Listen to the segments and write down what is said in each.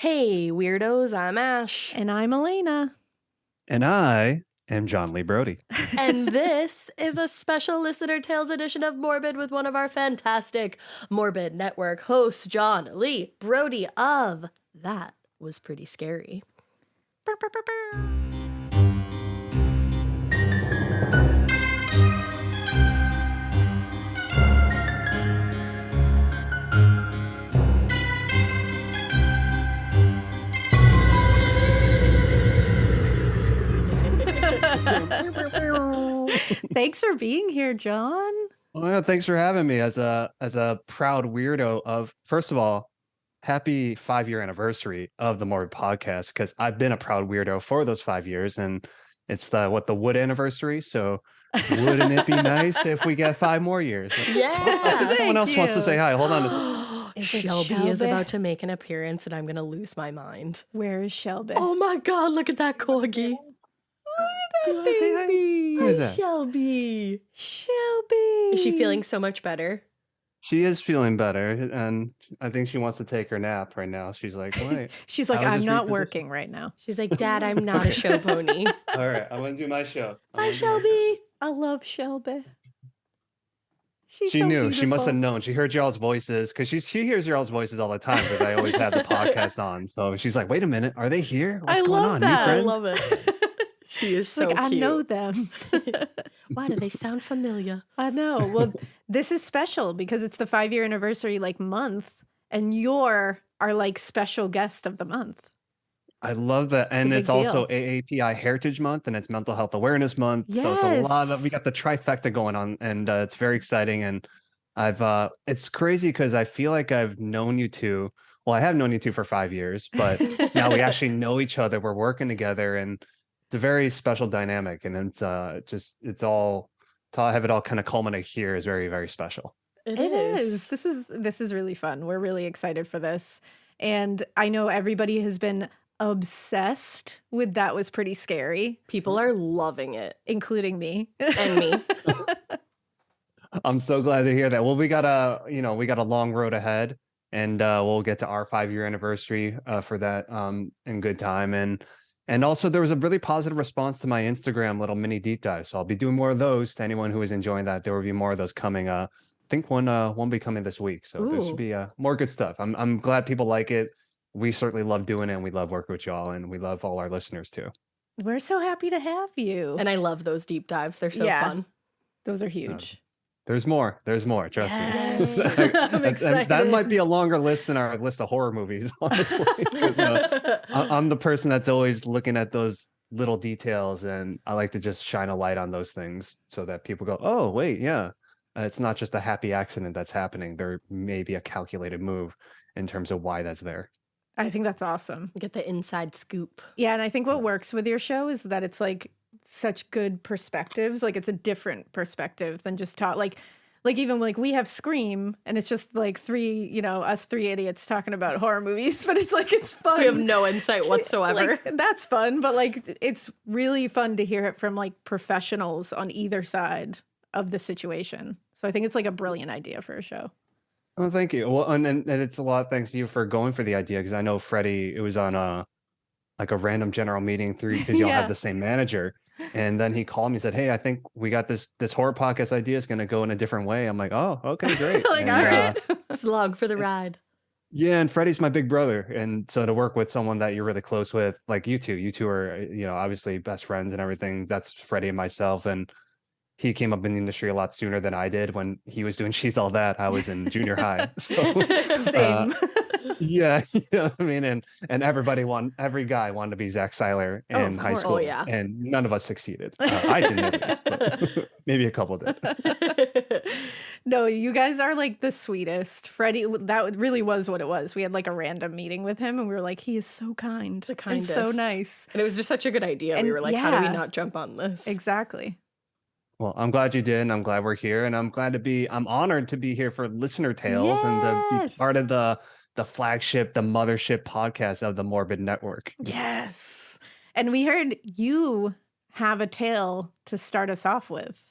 Hey, weirdos, I'm Ash. And I'm Alaina. And I am Jon Lee Brody. And this is a special Listener Tales edition of Morbid with one of our fantastic Morbid Network hosts, Jon Lee Brody of That Was Pretty Scary. Thanks for being here, Jon. Oh, yeah, thanks for having me as a proud weirdo of, first of all, happy 5-year anniversary of the Morbid podcast, because I've been a proud weirdo for those 5 years, and it's the wood anniversary. So wouldn't it be nice if we get 5 more years? Yeah. Someone else wants to say hi. Hold on. Shelby is about to make an appearance and I'm going to lose my mind. Where is Shelby? Oh my God, look at that corgi. baby. Who is that? Shelby. Shelby. Is she feeling so much better? She is feeling better, and I think she wants to take her nap right now. She's like, wait. She's like, I was I'm just not repositioned. working right now. She's like, Dad, I'm not a show pony. All right, I'm going to do my show. Bye, Shelby. I love Shelby. She's She so knew. She must have beautiful. known. She heard y'all's voices, because she hears y'all's voices all the time, because I always have the podcast on. So she's like, wait a minute, are they here? What's I going love on? that. New I friends? love it. She is She's so like, cute. I know them. Why do they sound familiar? I know. Well, this is special because it's the 5-year anniversary month, and you're our special guest of the month. I love that. And big it's also deal. AAPI Heritage Month, and it's Mental Health Awareness Month. So it's a lot of, we Yes. got the trifecta going on, and it's very exciting. And it's crazy because I feel like I've known you two. Well, I have known you two for 5 years, but now we actually know each other. We're working together, and it's a very special dynamic. And it's all to have it all kind of culminate here is very, very special. It is. This is really fun. We're really excited for this. And I know everybody has been obsessed with That Was Pretty Scary, People are loving it. including me. And me. I'm so glad to hear that. Well, we got a long road ahead, and we'll get to our 5-year anniversary for that in good time. And also there was a really positive response to my Instagram little mini deep dive. So I'll be doing more of those. To anyone who is enjoying that, there will be more of those coming. I think one won't be coming this week. So there Ooh. should be more good stuff. I'm glad people like it. We certainly love doing it, and we love working with y'all, and we love all our listeners too. We're so happy to have you. And I love those deep dives. They're so Yeah. fun. Those are huge. There's more. Trust Yes. me. I'm And excited. that might be a longer list than our list of horror movies, honestly. 'Cause, I'm the person that's always looking at those little details, and I like to just shine a light on those things so that people go, oh, wait, yeah. It's not just a happy accident that's happening. There may be a calculated move in terms of why that's there. I think that's awesome. Get the inside scoop. Yeah, and I think what works with your show is that it's such good perspectives. It's a different perspective than just talk. Even we have Scream, and it's just three, us 3 idiots talking about horror movies, but it's fun. We have no insight whatsoever. That's fun, but it's really fun to hear it from professionals on either side of the situation. So I think it's a brilliant idea for a show. Oh, thank you. Well, and it's a lot thanks to you for going for the idea, because I know Freddie, it was on a random general meeting because y'all Yeah. have the same manager. And then he called me and said, hey, I think we got this horror podcast idea is going to go in a different way. I'm like, oh, okay, great. And, all right. Slug for the ride. yeah. And Freddie's my big brother. And so to work with someone that you're really close with, like you two are, obviously best friends and everything. That's Freddie and myself. And he came up in the industry a lot sooner than I did. When he was doing She's All That, I was in junior high. So, Same. yeah, you know what I mean? And every guy wanted to be Zach Seiler Oh, in of high course. school. Oh, yeah. And none of us succeeded. I didn't at least, but maybe a couple did. No, you guys are the sweetest. Freddie, that really was what it was. We had a random meeting with him, and we were like, he is so kind. The and so kindest. nice. And it was just such a good idea. And we were like, how do we yeah. not jump on this? Exactly. Well, I'm glad you did, and I'm glad we're here, and I'm honored to be here for Listener Tales and to be Yes. part of the flagship, the mothership podcast of the Morbid Network. Yes. And we heard you have a tale to start us off with.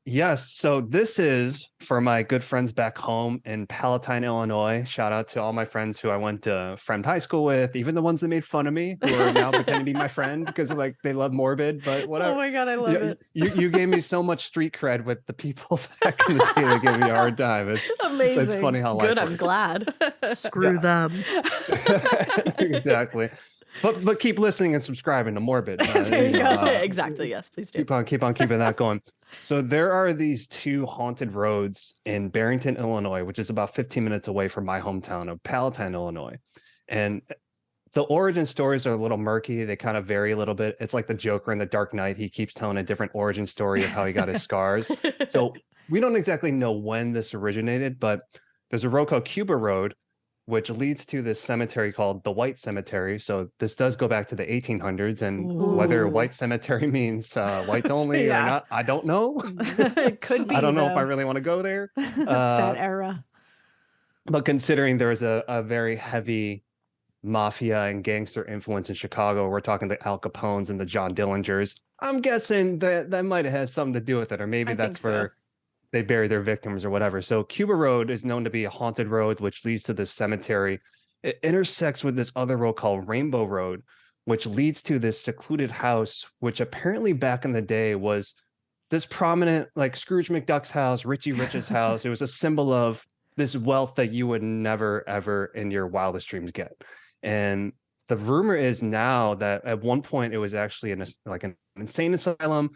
Yes. So this is for my good friends back home in Palatine, Illinois. Shout out to all my friends who I went to friend high school with, even the ones that made fun of me, who are now pretending to be my friend because like they love Morbid, but Oh whatever. my God, I love it. You gave me so much street cred with the people back in the day that gave me a hard time. It's Amazing. It's funny how life Good, I'm works. glad. Screw them. Exactly. But keep listening and subscribing to Morbid. There you go. Exactly. Yes, please do. Keep on keeping that going. So there are these two haunted roads in Barrington, Illinois, which is about 15 minutes away from my hometown of Palatine, Illinois. And the origin stories are a little murky. They kind of vary a little bit. It's like the Joker in The Dark Knight. He keeps telling a different origin story of how he got his scars. So we don't exactly know when this originated, but there's a road called Cuba Road, which leads to this cemetery called the White Cemetery. So this does go back to the 1800s, and whether Ooh. white cemetery means whites only Yeah. or not, I don't know. It could be. I don't know if I though. really want to go there. That era. But considering there was a very heavy mafia and gangster influence in Chicago, we're talking the Al Capones and the John Dillingers. I'm guessing that might have had something to do with it, or maybe I think that's so. where they bury their victims or whatever. So Cuba Road is known to be a haunted road, which leads to this cemetery. It intersects with this other road called Rainbow Road, which leads to this secluded house, which apparently back in the day was this prominent, like Scrooge McDuck's house, Richie Rich's house. It was a symbol of this wealth that you would never, ever in your wildest dreams get. And the rumor is now that at one point it was actually an insane asylum,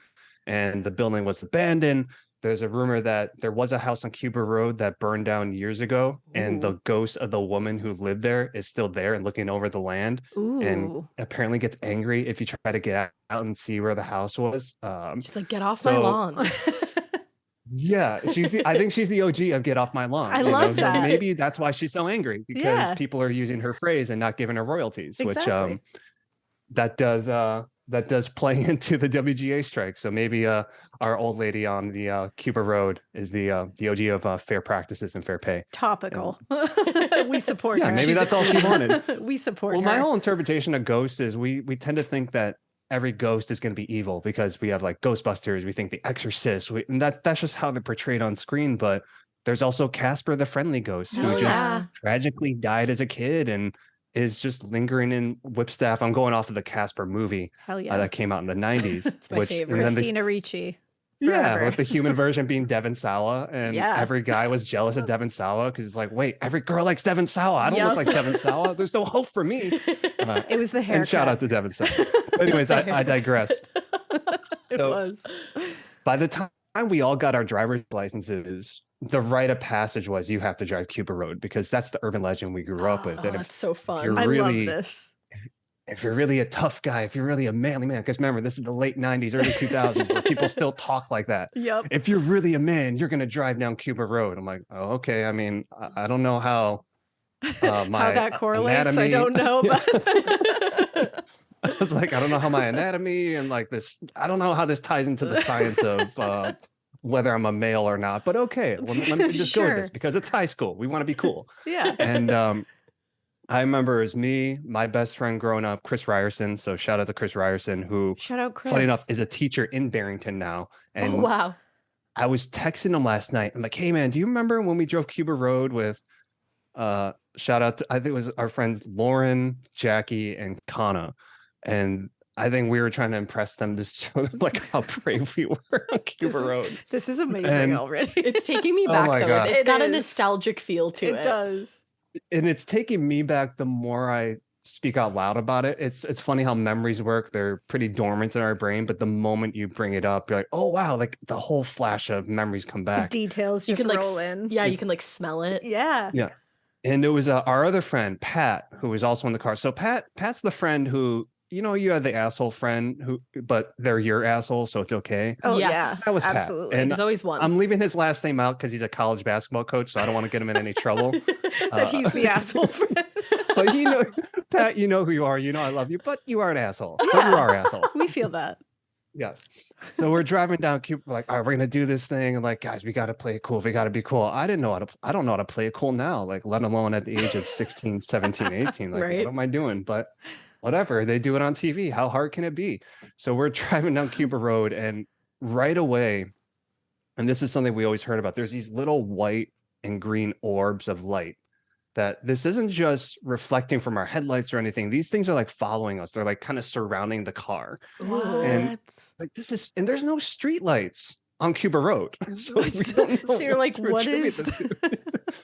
and the building was abandoned. There's a rumor that there was a house on Cuba Road that burned down years ago, and the ghost of the woman who lived there is still there and looking over the land, and Ooh. apparently gets angry if you try to get out and see where the house was. She's like, get off my so- lawn. Yeah, I think she's the OG of get off my lawn. I you love So that. maybe that's why she's so angry, because Yeah. people are using her phrase and not giving her royalties, which Exactly. that does play into the WGA strike. So maybe our old lady on the Cuba Road is the OG of fair practices and fair pay. Topical. We support Yeah, her. maybe that's all she wanted. We support Well, her. my whole interpretation of ghosts is we tend to think that every ghost is going to be evil because we have like Ghostbusters, we think The Exorcist, and that's just how they're portrayed on screen. But there's also Casper the Friendly Ghost, who Oh, just yeah. tragically died as a kid and is just lingering in Whipstaff. I'm going off of the Casper movie Hell yeah. that came out in the 90s. It's my favorite. and then the- Christina Ricci. yeah, forever. with the human version being Devon Sawa, and Yeah. every guy was jealous of Devon Sawa because it's like, wait, every girl likes Devon Sawa. I don't Yep. look like Devon Sawa. There's no hope for me. It was the haircut. And shout out to Devon Sawa. Anyways, I digress. It So- was. By the time we all got our driver's licenses, the rite of passage was you have to drive Cuba Road because that's the urban legend we grew up with. Oh, And that's so fun. you're I really- love this. if you're really a tough guy, if you're really a manly man, because remember, this is the late 90s, early 2000s, where people still talk like that. Yep. If you're really a man, you're going to drive down Cuba Road. I'm like, oh, okay. I mean, I don't know how my How that correlates, I anatomy- don't know. Yeah. But I was like, I don't know how my anatomy and like this, I don't know how this ties into the science of whether I'm a male or not, but okay, well, let me just go with this Sure. because it's high school. We want to be cool. yeah. And I remember it was me, my best friend growing up, Chris Ryerson. So shout out to Chris Ryerson, who, Shout out Chris. funny enough, is a teacher in Barrington now. And Oh, wow. I was texting him last night. I'm like, hey man, do you remember when we drove Cuba Road with shout out to, I think it was our friends Lauren, Jackie, and Kana. And I think we were trying to impress them to show them like how brave we were on Cuba Road. This is amazing And- already. It's taking me Oh back, my though. God. It's It got a is. nostalgic feel to it. It does. And it's taking me back the more I speak out loud about it. It's funny how memories work. They're pretty dormant in our brain, but the moment you bring it up, you're like, oh wow, like the whole flash of memories come The back. details You just can like, roll in. yeah, you can like smell it. Yeah. Yeah. And it was our other friend, Pat, who was also in the car. So Pat's the friend who, you know, you have the asshole friend who, but they're your asshole, so it's okay. Oh Yes. yeah. That was Pat. absolutely. And There's always one. I'm leaving his last name out because he's a college basketball coach, so I don't want to get him in any trouble. that he's the asshole friend. But you know, Pat, you know who you are. You know I love you, but you are an asshole. But you are an asshole. We feel that. Yes. So we're driving down Cuba, like, all right, we're gonna do this thing, and like, guys, we gotta play it cool. We gotta be cool. I don't know how to play it cool now, like, let alone at the age of 16, 17, 18. Like, Right. what am I doing? But whatever, they do it on TV. How hard can it be? So we're driving down Cuba Road, and right away, and this is something we always heard about. There's these little white and green orbs of light that this isn't just reflecting from our headlights or anything. These things are like following us. They're like kind of surrounding the car. And like and there's no street lights on Cuba Road. So, So you're like, what is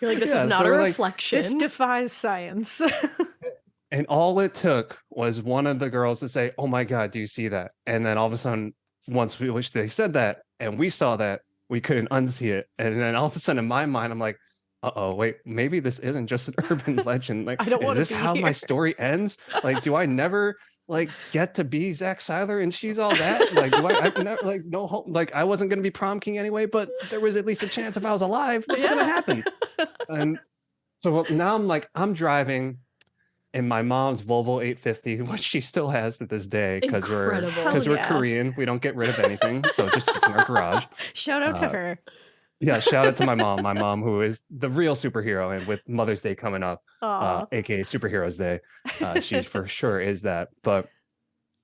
You're like, this is not a reflection. This defies science. And all it took was one of the girls to say, "Oh my God, do you see that?" And then all of a sudden, once they said that and we saw that, we couldn't unsee it. And then all of a sudden in my mind, I'm like, uh-oh, wait, maybe this isn't just an urban legend. Like, is this how my story ends? Like, do I never like get to be Zach Seiler and she's all that? Like, do I never, like, no hope, like I wasn't going to be prom king anyway, but there was at least a chance if I was alive, what's going to happen? And so now I'm driving in my mom's Volvo 850, which she still has to this day because we're Korean. We don't get rid of anything. So it just sits in our garage. Shout out to her. Yeah, shout out to my mom, who is the real superhero. And with Mother's Day coming up, aka Superheroes Day, she for sure is that. But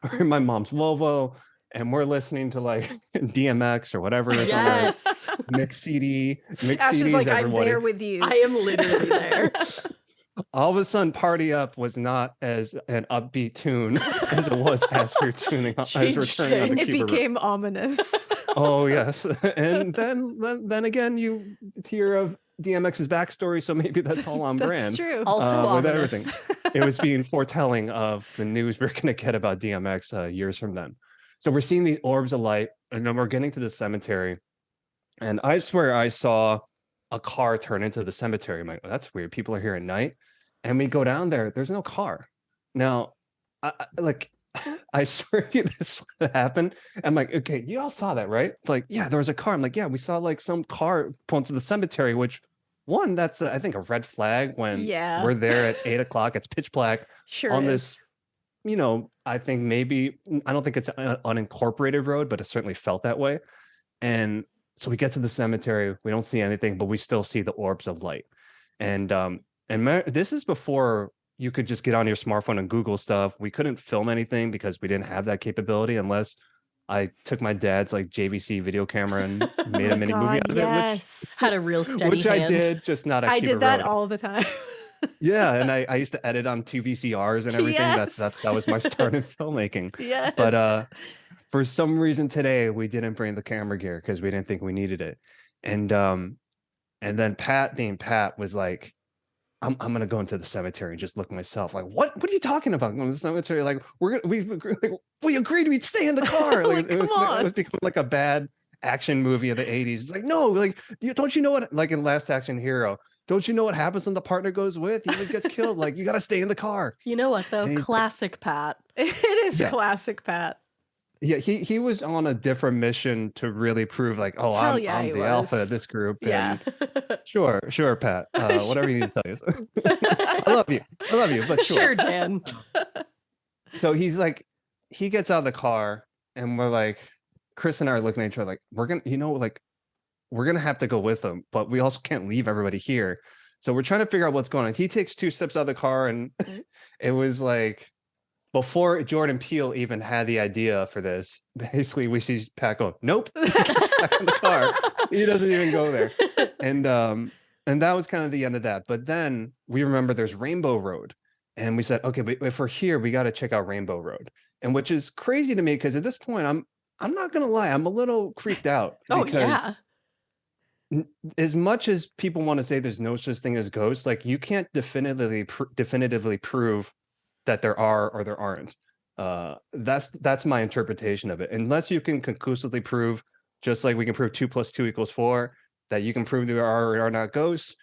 we're in my mom's Volvo, and we're listening to like DMX or whatever. Yes. Mix CD. Ash is like, I'm there with you. I am literally there. All of a sudden, Party Up was not as an upbeat tune as it was as we're turning on It became ominous. Oh yes, and then again, you hear of DMX's backstory, so maybe that's all on brand. That's true. Also with ominous. everything, it was being foretelling of the news we're going to get about DMX years from then. So we're seeing these orbs of light, and then we're getting to the cemetery, and I swear I saw a car turn into the cemetery. I'm like, oh, that's weird. People are here at night, and we go down there. There's no car. Now, I swear to you, this would happen. I'm like, okay, you all saw that, right? Like, yeah, there was a car. I'm like, yeah, we saw like some car pull into the cemetery, which that's I think a red flag when we're there at 8 o'clock. It's pitch black on this, I think maybe, I don't think it's an unincorporated road, but it certainly felt that way. And so we get to the cemetery, we don't see anything, but we still see the orbs of light. And this is before you could just get on your smartphone and Google stuff. We couldn't film anything because we didn't have that capability unless I took my dad's like JVC video camera and made a mini movie out of it, which had a real steady hand. I did, just not at Cuba did that Road. all the time. Yeah, and I used to edit on 2 VCRs and everything. Yes. That was my start in filmmaking. Yeah. But for some reason today we didn't bring the camera gear because we didn't think we needed it. And then Pat, being Pat, was like, I'm gonna go into the cemetery and just look myself. Like, what are you talking about? Going to the cemetery? Like, we agreed we'd stay in the car. Like, it was becoming like a bad action movie of the 80s. It's like, no, like, don't you know what, like in Last Action Hero, don't you know what happens when the partner goes with? He always gets killed. Like, you gotta stay in the car. You know what though? Classic Pat. It is classic Pat. Yeah, he was on a different mission to really prove like, oh, I'm the alpha of this group. Yeah. And sure, Pat. Whatever you need to tell you. I love you, but sure. Sure, Jan. So he's like, he gets out of the car, and we're like, Chris and I are looking at each other like, we're gonna have to go with him, but we also can't leave everybody here. So we're trying to figure out what's going on. He takes 2 steps out of the car, and it was like, before Jordan Peele even had the idea for this, basically we see Pat go, nope, he gets back in the car. He doesn't even go there. And that was kind of the end of that. But then we remember there's Rainbow Road. And we said, okay, but if we're here, we got to check out Rainbow Road. And which is crazy to me, because at this point, I'm not going to lie, I'm a little creeped out. Because as much as people want to say there's no such thing as ghosts, like you can't definitively prove that there are or there aren't. That's my interpretation of it. Unless you can conclusively prove, just like we can prove 2 + 2 = 4, that you can prove there are or are not ghosts,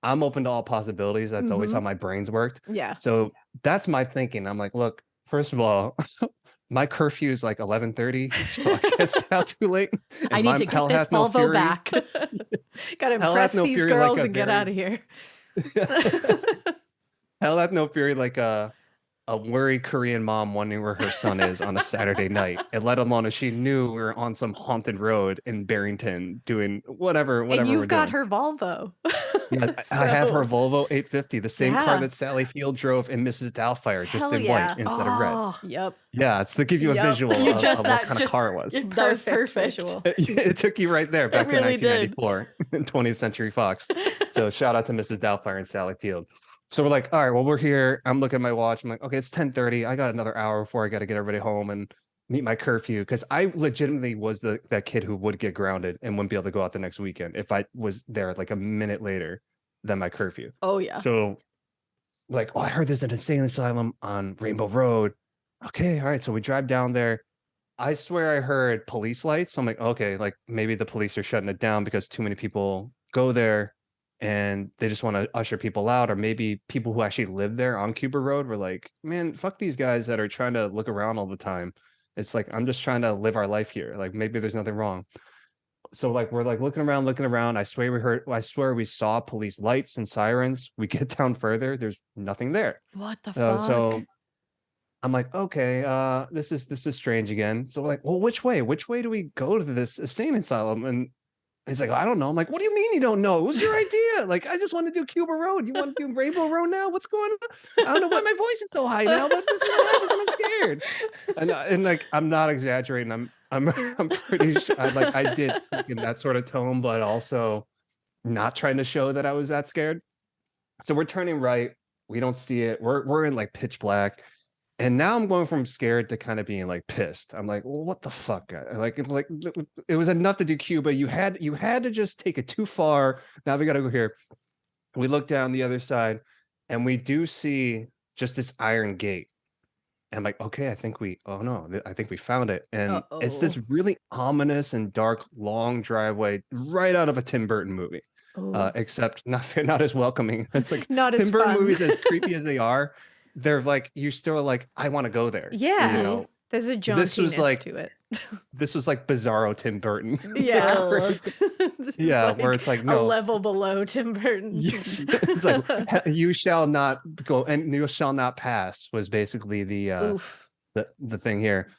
I'm open to all possibilities. That's always how my brain's worked. Yeah. So that's my thinking. I'm like, look, first of all, my curfew is like 11:30, so I can't stay out too late. I need to get this Volvo back. Gotta impress these girls and get out of here. Hell hath no fury like a worried Korean mom wondering where her son is on a Saturday night, and let alone if she knew we were on some haunted road in Barrington doing whatever And we're you've got doing. her Volvo. Yeah, I have her So, Volvo 850, the same car yeah. that Sally Field drove in Mrs. Doubtfire, just Hell in white yeah. instead of red. Oh, Yep. Yeah, it's to give you a Yep. visual You of, just of what that kind of just car it was. that was perfect. visual. It took you right there back to really did. 1994 in 20th Century Fox. So shout out to Mrs. Doubtfire and Sally Field. So we're like, all right, well, we're here. I'm looking at my watch. I'm like, okay, it's 10:30. I got another hour before I got to get everybody home and meet my curfew. Because I legitimately was that kid who would get grounded and wouldn't be able to go out the next weekend if I was there like a minute later than my curfew. Oh yeah. So like, oh, I heard there's an insane asylum on Rainbow Road. Okay, all right. So we drive down there. I swear I heard police lights. So I'm like, okay, like maybe the police are shutting it down because too many people go there and they just want to usher people out. Or maybe people who actually live there on Cuba Road were like, man, fuck these guys that are trying to look around all the time. It's like, I'm just trying to live our life here. Like maybe there's nothing wrong. So like we're like looking around. I swear we saw police lights and sirens. We get down further, there's nothing there. What the fuck? So I'm like, okay, this is strange again. So like, well, which way? Which way do we go to this insane asylum? And he's like, I don't know. I'm like, what do you mean you don't know? It was your idea. Like, I just want to do Cuba Road. You want to do Rainbow Road now? What's going on? I don't know why my voice is so high now, but this is what happens when I'm scared. And like, I'm not exaggerating. I'm pretty sure I did speak in that sort of tone, but also not trying to show that I was that scared. So we're turning right. We don't see it. We're in like pitch black. And now I'm going from scared to kind of being like pissed. I'm like, well, what the fuck? Like it was enough to do Cuba. You had to just take it too far. Now we got to go here. We look down the other side, and we do see just this iron gate. And I'm like, okay, I think we found it. And it's this really ominous and dark, long driveway right out of a Tim Burton movie. Except not as welcoming. It's like Not Tim as Burton fun. movies, as creepy as they are, they're like, you still like, I want to go there. Yeah. You know, There's a This was jauntiness like- to it. this was like bizarro Tim Burton. Yeah. Ugh. This is Yeah, where it's like, a no. level below Tim Burton. It's like, you shall not go and you shall not pass was basically Oof. the thing here.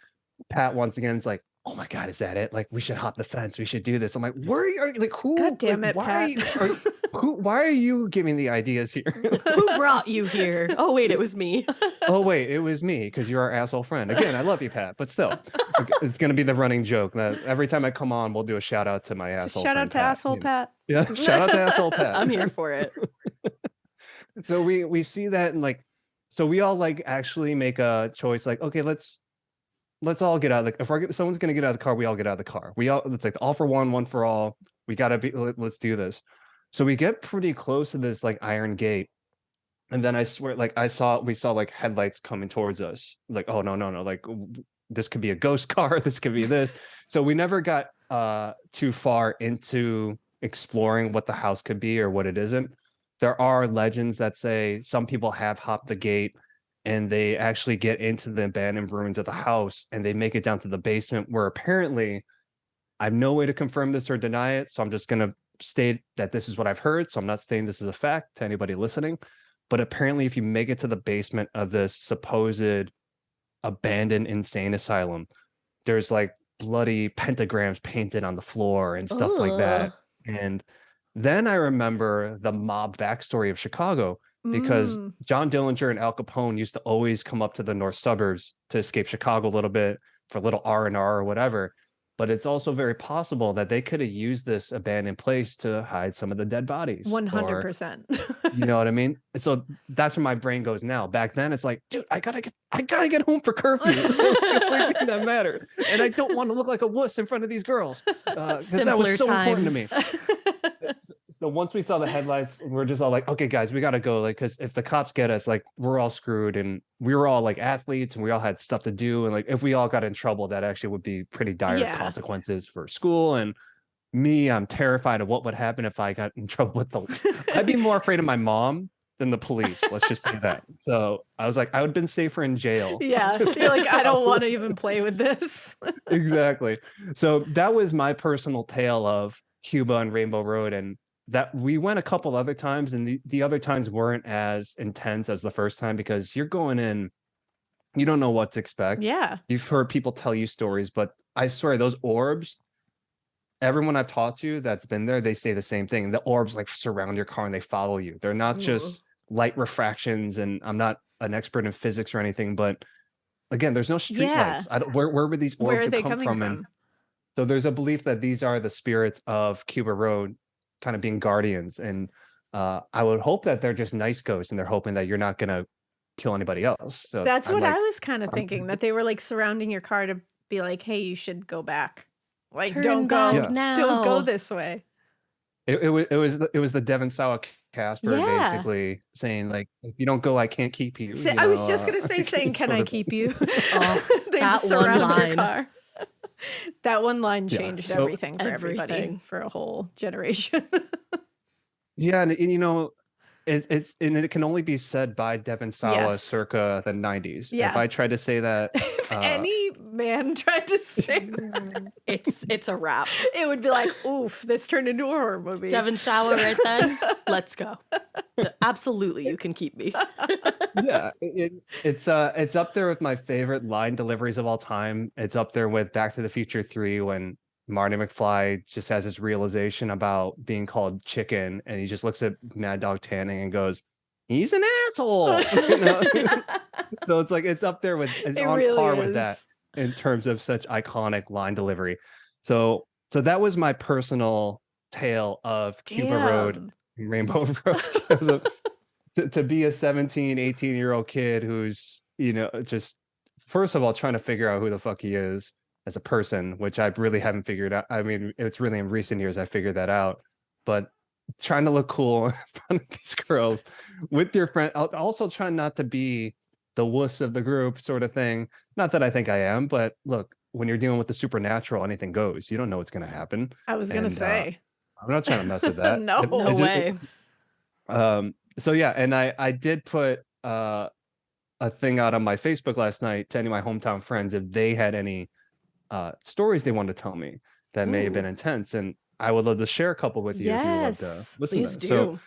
Pat once again is like, oh my god, is that it? Like, we should hop the fence. We should do this. I'm like, where are you? Like, who? God damn like, it, why Pat. Are you, why are you giving the ideas here? Who brought you here? Oh wait, it was me. Oh wait, it was me because you're our asshole friend. Again, I love you, Pat, but still, it's gonna be the running joke that every time I come on, we'll do a shout out to my asshole. Shout friend, out to Pat, asshole you know. Pat. Yeah, shout out to asshole Pat. I'm here for it. So we see that, and like, so we all like actually make a choice. Like, okay, let's all get out of the. If someone's gonna get out of the car, we all get out of the car. It's like all for one for all. We gotta be. Let's do this. So we get pretty close to this like iron gate, and then I swear, like we saw like headlights coming towards us. Like, oh no, like this could be a ghost car. This could be this. So we never got too far into exploring what the house could be or what it isn't. There are legends that say some people have hopped the gate and they actually get into the abandoned ruins of the house and they make it down to the basement, where apparently I have no way to confirm this or deny it. So I'm just going to state that this is what I've heard. So I'm not saying this is a fact to anybody listening, but apparently if you make it to the basement of this supposed abandoned insane asylum, there's like bloody pentagrams painted on the floor and stuff like that. And then I remember the mob backstory of Chicago, because John Dillinger and Al Capone used to always come up to the north suburbs to escape Chicago a little bit for a little R&R or whatever. But it's also very possible that they could have used this abandoned place to hide some of the dead bodies. 100%. You know what I mean? And so that's where my brain goes now. Back then, it's like, dude, I gotta get home for curfew. It's the only thing that mattered, and I don't want to look like a wuss in front of these girls because that was so important to me. So once we saw the headlights, we're just all like, okay, guys, we got to go. Like, because if the cops get us, like, we're all screwed. And we were all like athletes and we all had stuff to do. And like, if we all got in trouble, that actually would be pretty dire consequences for school. And me, I'm terrified of what would happen if I got in trouble with I'd be more afraid of my mom than the police. Let's just say that. So I was like, I would have been safer in jail. Yeah. You're like, I don't want to even play with this. Exactly. So that was my personal tale of Cuba and Rainbow Road. And that we went a couple other times, and the other times weren't as intense as the first time, because you're going in you don't know what to expect. Yeah. You've heard people tell you stories, but I swear those orbs, everyone I've talked to that's been there, they say the same thing. The orbs like surround your car and they follow you. They're not Ooh. just light refractions, and I'm not an expert in physics or anything, but again, there's no street Yeah. lights. I don't, where would these Where orbs are they come coming from? And from? so there's a belief that these are the spirits of Cuba Road kind of being guardians. And I would hope that they're just nice ghosts and they're hoping that you're not gonna kill anybody else. So That's I'm what I like, was kind of thinking, that they were like surrounding your car to be like, hey, you should go back. Like, Turn don't go, back Yeah. now. don't go this way. it was the Devon Sawa Casper Yeah. basically saying like, if you don't go, I can't keep you. See, you I was know, just gonna say, saying, "Can sort I of thing. keep you?" Oh, They that just one surround your line. car. That one line Yeah, changed so- everything for everybody Everything. for a whole generation. Yeah, and you know, it's and it can only be said by Devon Sawa Yes. circa the 90s. Yeah. If I tried to say that, If any man tried to say that, It's a wrap. it would be like, "Oof, this turned into a horror movie." Devon Sawa right then. Let's go. Absolutely, you can keep me. yeah, it's up there with my favorite line deliveries of all time. It's up there with Back to the Future 3 when Marty McFly just has this realization about being called chicken, and he just looks at Mad Dog Tanning and goes, "He's an asshole." You know? So it's like it's up there with it's It on really par with that is. in terms of such iconic line delivery. So that was my personal tale of Cuba Road, Damn. Rainbow Road. So to be a 17, 18-year-old kid who's, you know, just first of all trying to figure out who the fuck he is as a person, which I really haven't figured out. I mean, it's really in recent years I figured that out, but trying to look cool in front of these girls with your friend, also trying not to be the wuss of the group sort of thing. Not that I think I am, but look, when you're dealing with the supernatural, anything goes. You don't know what's going to happen. I was gonna And, say, I'm not trying to mess with that. No. No just- way. so yeah, and I did put a thing out on my Facebook last night to any of my hometown friends if they had any stories they wanted to tell me that may have been Ooh. intense, and I would love to share a couple with you if you would love to yes. listen Please to do. them. So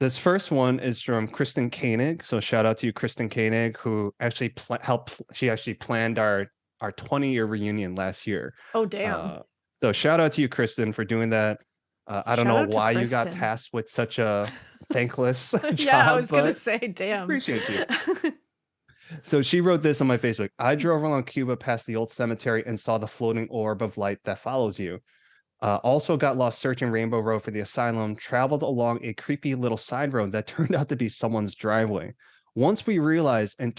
this first one is from Kristen Koenig. So shout out to you, Kristen Koenig, who actually she actually planned our 20-year reunion last year. Oh, damn. So shout out to you, Kristen, for doing that. I don't Shout know out to why you got Kristen. tasked with such a thankless job. Yeah, I was gonna but say, damn. appreciate you. So she wrote this on my Facebook. I drove along Cuba past the old cemetery and saw the floating orb of light that follows you. Also got lost searching Rainbow Road for the asylum, traveled along a creepy little side road that turned out to be someone's driveway. Once we realized and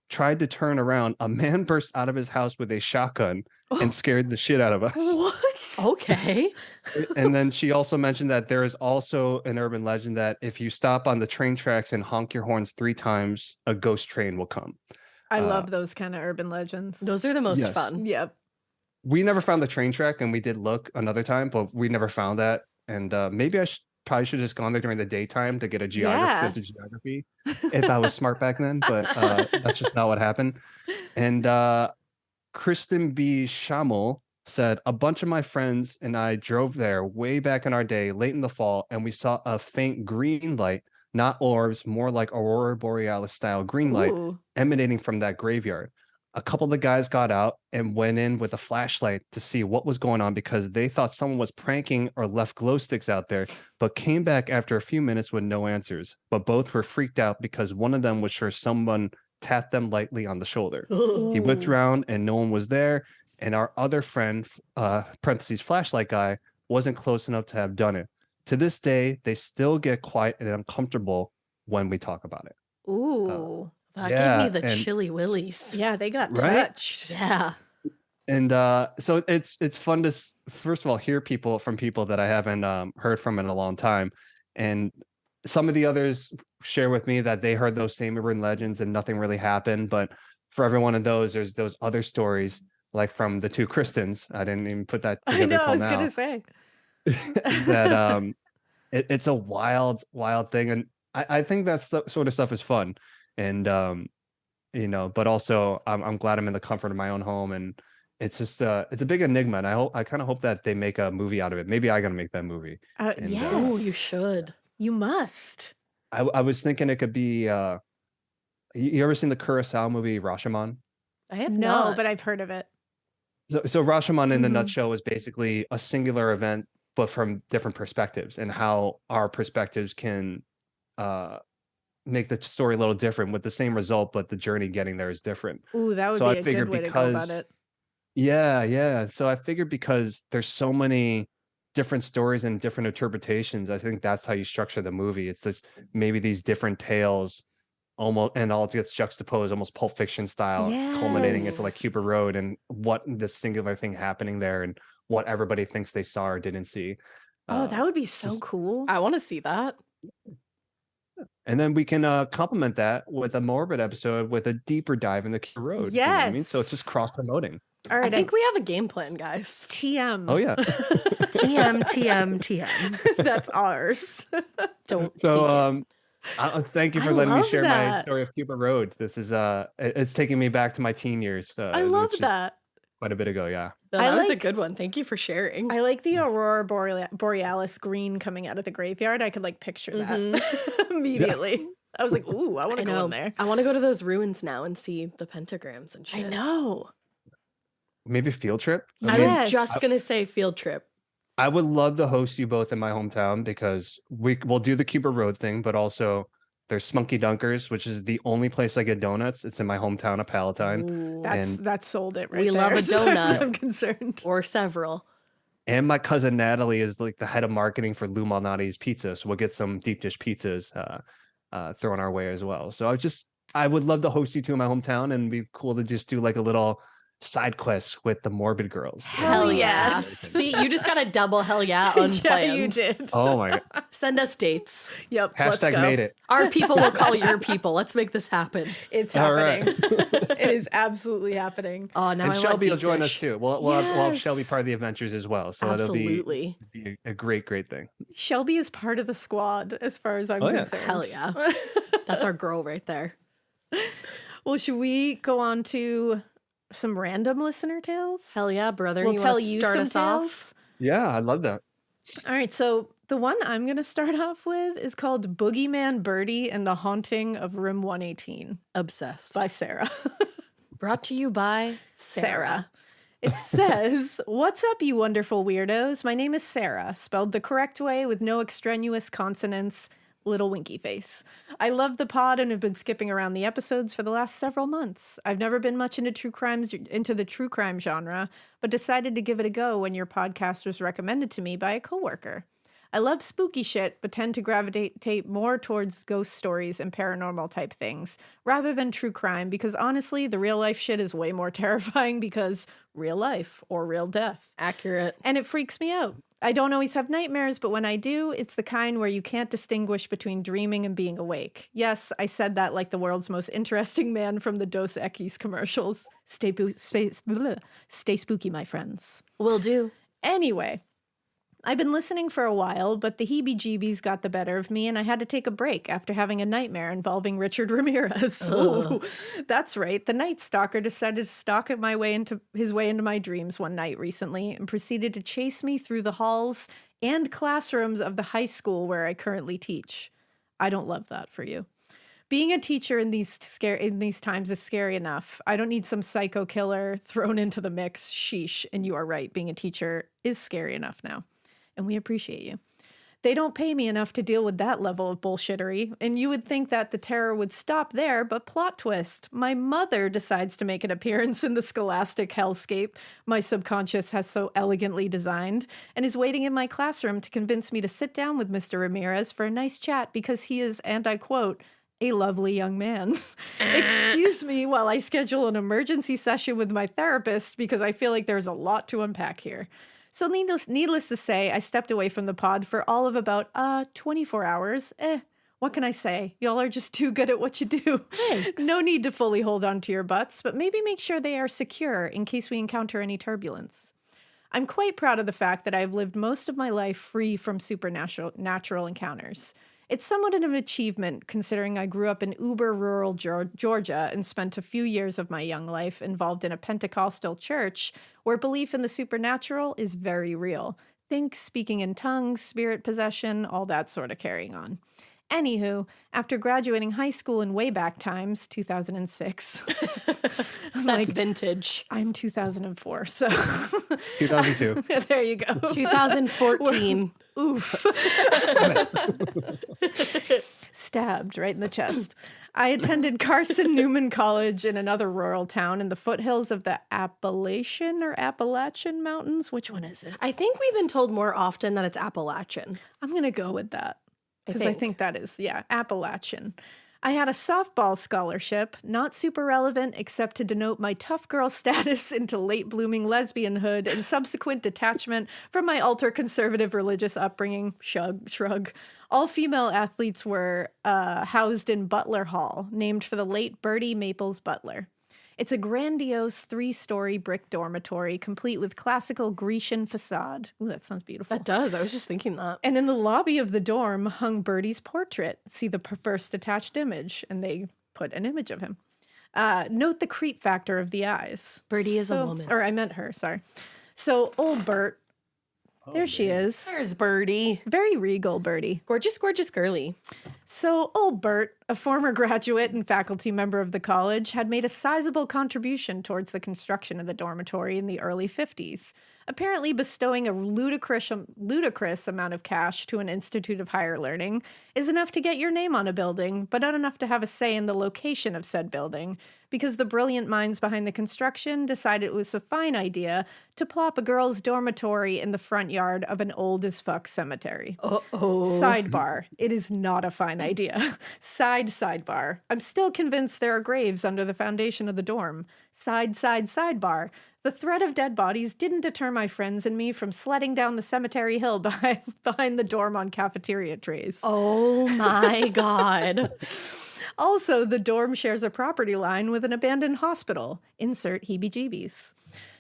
tried to turn around, a man burst out of his house with a shotgun and scared the shit out of us. What? Okay. And then she also mentioned that there is also an urban legend that if you stop on the train tracks and honk your horns 3 times, a ghost train will come. I love those kind of urban legends. Those are the most Yes. fun. Yep. We never found the train track, and we did look another time, but we never found that. And maybe I probably should have just gone there during the daytime to get a Yeah. geography if I was smart back then, but that's just not what happened. And Kristen B. Shamel said, a bunch of my friends and I drove there way back in our day, late in the fall, and we saw a faint green light, not orbs, more like Aurora Borealis style green light Ooh. emanating from that graveyard. A couple of the guys got out and went in with a flashlight to see what was going on because they thought someone was pranking or left glow sticks out there, but came back after a few minutes with no answers. But both were freaked out because one of them was sure someone tapped them lightly on the shoulder. He whipped Ooh. around and no one was there. And our other friend, parentheses flashlight guy, wasn't close enough to have done it. To this day, they still get quiet and uncomfortable when we talk about it. Ooh. That Yeah, gave me the and- chilly willies. Yeah, they got Right? touched. Yeah. And so it's fun to first of all hear from people that I haven't heard from in a long time, and some of the others share with me that they heard those same urban legends and nothing really happened. But for every one of those, there's those other stories like from the 2 Kristens. I didn't even put that I together know. I till was now. gonna say. That it's a wild thing, and I think that sort of stuff is fun, and you know, but also I'm glad I'm in the comfort of my own home, and it's just it's a big enigma, and I kind of hope that they make a movie out of it. Maybe I gotta make that movie. And, Yes. Ooh, you should. You must. I was thinking it could be You ever seen the Kurosawa movie Rashomon? I have No, not. but I've heard of it. So Rashomon in a Mhm. nutshell is basically a singular event, but from different perspectives, and how our perspectives can uh, make the story a little different with the same result, but the journey getting there is different. Ooh, that would So be I a good figured way to go about because it. yeah, yeah. So I figured because there's so many different stories and different interpretations, I think that's how you structure the movie. It's just maybe these different tales almost and all gets juxtaposed almost Pulp Fiction style, culminating into like Yes. Cuba Road and what the singular thing happening there and what everybody thinks they saw or didn't see. Oh, Uh, that would be so just- cool. I want to see that. and then we can complement that with a Morbid episode with a deeper dive in the Cuba Road. You know what I mean? So it's just Yes. cross promoting. All I right, think we have a game plan, guys. TM. Oh yeah. TM, TM, TM. That's ours. Don't So take it. thank you I for letting me love share my that. story of Cuba Road. This is it's taking me back to my teen years. I love which is that. quite a bit ago. Yeah. No, I that was a like- good one. Thank you for sharing. I like the Aurora Borealis green coming out of the graveyard. I could like picture that immediately. I was like, ooh, I want I to go know. in there. I want to go to those ruins now and see the pentagrams and I shit. know. Maybe field trip. I mean, was Yes. just gonna say field trip. I would love to host you both in my hometown because we'll do the Cuba Road thing, but also there's Spunky Dunkers, which is the only place I get donuts. It's in my hometown of Palatine. Ooh. That's sold it right We there. love a as far as donut. I'm concerned. Or several. And my cousin Natalie is like the head of marketing for Lou Malnati's Pizza. So we'll get some deep dish pizzas thrown our way as well. So I would love to host you two in my hometown and it'd be cool to just do like a little side quest with the Morbid girls. Hell Hell yeah. yes. See, you just got a double hell yeah unplanned. Yeah, you did. Oh my god. Send us dates. Yep. let's Hashtag go. made it. Our people will call your people. Let's make this happen. It's All happening. right. It is absolutely happening. Oh, now And I want Shelby will deep join dish. us too. We'll have Shelby Yes. part of the adventures as well. So Absolutely. it'll be a great, great thing. Shelby is part of the squad as far as I'm Oh, yeah. concerned. Hell yeah. That's our girl right there. Well, should we go on to some random listener tales? Hell yeah, brother. We'll you tell wanna you start some us tales. off? Yeah, I love that. All right, so the one I'm going to start off with is called Boogeyman Birdie and the Haunting of Room 118 Obsessed. by Sarah. Brought to you by Sarah. It says, "What's up, you wonderful weirdos? My name is Sarah, spelled the correct way with no extraneous consonants, little winky face. I love the pod and have been skipping around the episodes for the last several months. I've never been much into the true crime genre, but decided to give it a go when your podcast was recommended to me by a coworker. I love spooky shit, but tend to gravitate more towards ghost stories and paranormal type things, rather than true crime, because honestly, the real life shit is way more terrifying because real life or real death. Accurate. And it freaks me out. I don't always have nightmares, but when I do, it's the kind where you can't distinguish between dreaming and being awake. Yes, I said that like the world's most interesting man from the Dos Equis commercials. Stay spooky, my friends. Will do. Anyway, I've been listening for a while, but the heebie-jeebies got the better of me, and I had to take a break after having a nightmare involving Richard Ramirez. Ooh, that's right. The Night Stalker decided to stalk his way into my dreams one night recently and proceeded to chase me through the halls and classrooms of the high school where I currently teach. I don't love that for you. Being a teacher in these times is scary enough. I don't need some psycho killer thrown into the mix. Sheesh. And you are right. Being a teacher is scary enough now. And we appreciate you. They don't pay me enough to deal with that level of bullshittery, and you would think that the terror would stop there, but plot twist. My mother decides to make an appearance in the scholastic hellscape my subconscious has so elegantly designed, and is waiting in my classroom to convince me to sit down with Mr. Ramirez for a nice chat because he is, and I quote, a lovely young man. Excuse me while I schedule an emergency session with my therapist because I feel like there's a lot to unpack here. So needless to say, I stepped away from the pod for all of about 24 hours. What can I say? Y'all are just too good at what you do. Thanks. No need to fully hold on to your butts, but maybe make sure they are secure in case we encounter any turbulence. I'm quite proud of the fact that I've lived most of my life free from natural encounters. It's somewhat of an achievement considering I grew up in uber-rural Georgia and spent a few years of my young life involved in a Pentecostal church where belief in the supernatural is very real. Think speaking in tongues, spirit possession, all that sort of carrying on. Anywho, after graduating high school in way back times, 2006. That's vintage. I'm 2004, so 2002. there you go. 2014. Oof. Stabbed right in the chest. I attended Carson Newman College in another rural town in the foothills of the Appalachian Mountains. Which one is it? I think we've been told more often that it's Appalachian. I'm going to go with that. Because I think that is, Appalachian. I had a softball scholarship, not super relevant except to denote my tough girl status into late blooming lesbianhood and subsequent detachment from my ultra-conservative religious upbringing. Shrug. All female athletes were housed in Butler Hall, named for the late Bertie Maples Butler. It's a grandiose 3-story brick dormitory, complete with classical Grecian facade. Ooh, that sounds beautiful. That does. I was just thinking that. And in the lobby of the dorm hung Bertie's portrait. See the first attached image, and they put an image of him. Note the creep factor of the eyes. Bertie is a woman. Or I meant her, sorry. So old Bert, there she is. There's Bertie. Very regal Bertie. Gorgeous, gorgeous girly. So old Bert, a former graduate and faculty member of the college, had made a sizable contribution towards the construction of the dormitory in the early 50s, apparently bestowing a ludicrous amount of cash to an institute of higher learning is enough to get your name on a building, but not enough to have a say in the location of said building, because the brilliant minds behind the construction decided it was a fine idea to plop a girls' dormitory in the front yard of an old-as-fuck cemetery. Uh-oh. Sidebar, it is not a fine idea. Sidebar. I'm still convinced there are graves under the foundation of the dorm. Sidebar. The threat of dead bodies didn't deter my friends and me from sledding down the cemetery hill behind the dorm on cafeteria trays. Oh my God. Also, the dorm shares a property line with an abandoned hospital. Insert heebie-jeebies.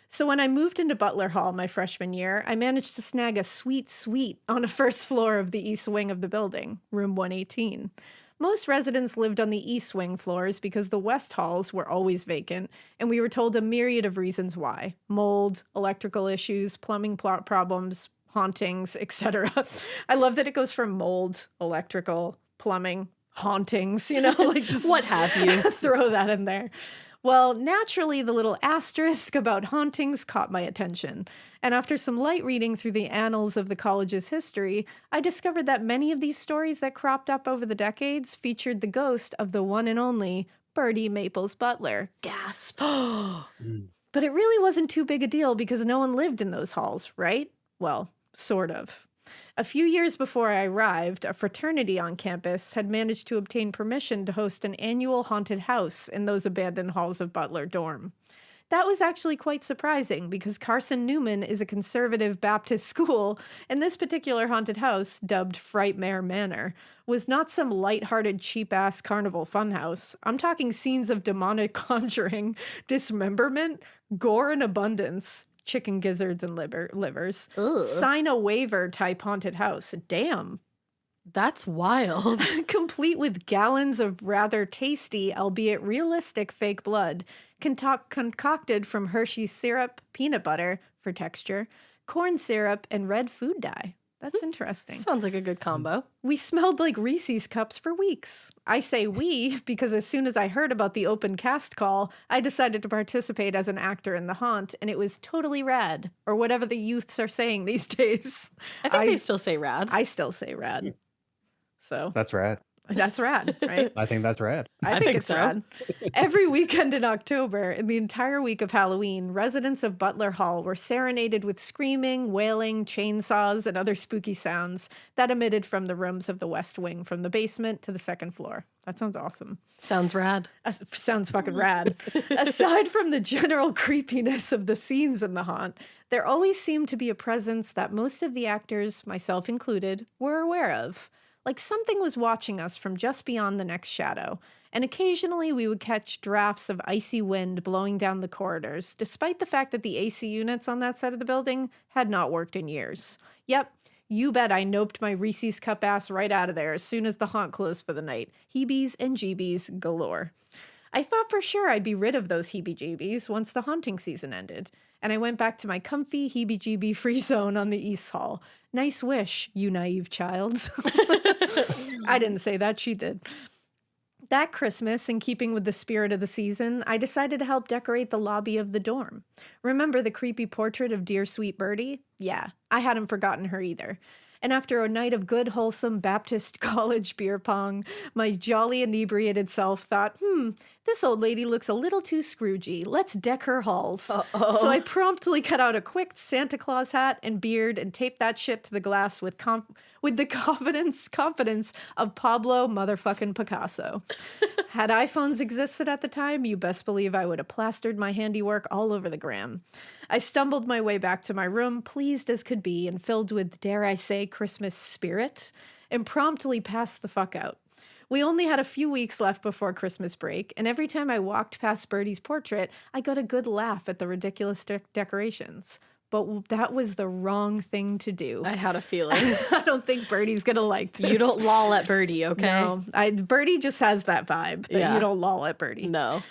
So when I moved into Butler Hall my freshman year, I managed to snag a sweet suite on the first floor of the east wing of the building, room 118. Most residents lived on the east wing floors because the west halls were always vacant, and we were told a myriad of reasons why. Mold, electrical issues, plumbing problems, hauntings, etc. I love that it goes from mold, electrical, plumbing, hauntings, like just what have you. Throw that in there. Well, naturally, the little asterisk about hauntings caught my attention. And after some light reading through the annals of the college's history, I discovered that many of these stories that cropped up over the decades featured the ghost of the one and only Bertie Maples Butler. Gasp. But it really wasn't too big a deal because no one lived in those halls, right? Well, sort of. A few years before I arrived, a fraternity on campus had managed to obtain permission to host an annual haunted house in those abandoned halls of Butler dorm. That was actually quite surprising because Carson Newman is a conservative Baptist school, and this particular haunted house, dubbed Frightmare Manor, was not some lighthearted, cheap-ass carnival funhouse. I'm talking scenes of demonic conjuring, dismemberment, gore in abundance, chicken gizzards and livers. Ugh. Sign a waiver type haunted house. Damn. That's wild. Complete with gallons of rather tasty, albeit realistic fake blood, concocted from Hershey's syrup, peanut butter for texture, corn syrup, and red food dye. That's interesting. Sounds like a good combo. We smelled like Reese's cups for weeks. I say we because as soon as I heard about the open cast call, I decided to participate as an actor in the haunt, and it was totally rad, or whatever the youths are saying these days. I think they still say rad. I still say rad. So That's rad. that's rad, right? I think that's rad. I think it's so. rad. Every weekend in October, in the entire week of Halloween, residents of Butler Hall were serenaded with screaming, wailing, chainsaws, and other spooky sounds that emitted from the rooms of the West Wing, from the basement to the second floor. That sounds awesome. Sounds rad. Sounds fucking rad. Aside from the general creepiness of the scenes in the haunt, there always seemed to be a presence that most of the actors, myself included, were aware of. Like something was watching us from just beyond the next shadow, and occasionally we would catch drafts of icy wind blowing down the corridors, despite the fact that the AC units on that side of the building had not worked in years. Yep, you bet I noped my Reese's cup ass right out of there as soon as the haunt closed for the night. Heebies and jeebies galore. I thought for sure I'd be rid of those heebie-jeebies once the haunting season ended, and I went back to my comfy heebie-jeebie free zone on the East Hall. Nice wish, you naive child. I didn't say that. She did. That Christmas, in keeping with the spirit of the season, I decided to help decorate the lobby of the dorm. Remember the creepy portrait of dear sweet Birdie? Yeah, I hadn't forgotten her either. And after a night of good, wholesome Baptist college beer pong, my jolly inebriated self thought, this old lady looks a little too Scroogey. Let's deck her halls. Uh-oh. So I promptly cut out a quick Santa Claus hat and beard and taped that shit to the glass with the confidence of Pablo motherfucking Picasso. Had iPhones existed at the time, you best believe I would have plastered my handiwork all over the gram. I stumbled my way back to my room, pleased as could be and filled with, dare I say, Christmas spirit, and promptly passed the fuck out. We only had a few weeks left before Christmas break, and every time I walked past Birdie's portrait, I got a good laugh at the ridiculous decorations. But that was the wrong thing to do. I had a feeling. I don't think Birdie's gonna like this. You don't loll at Birdie, okay? No, Birdie just has that vibe that you don't loll at Birdie. No.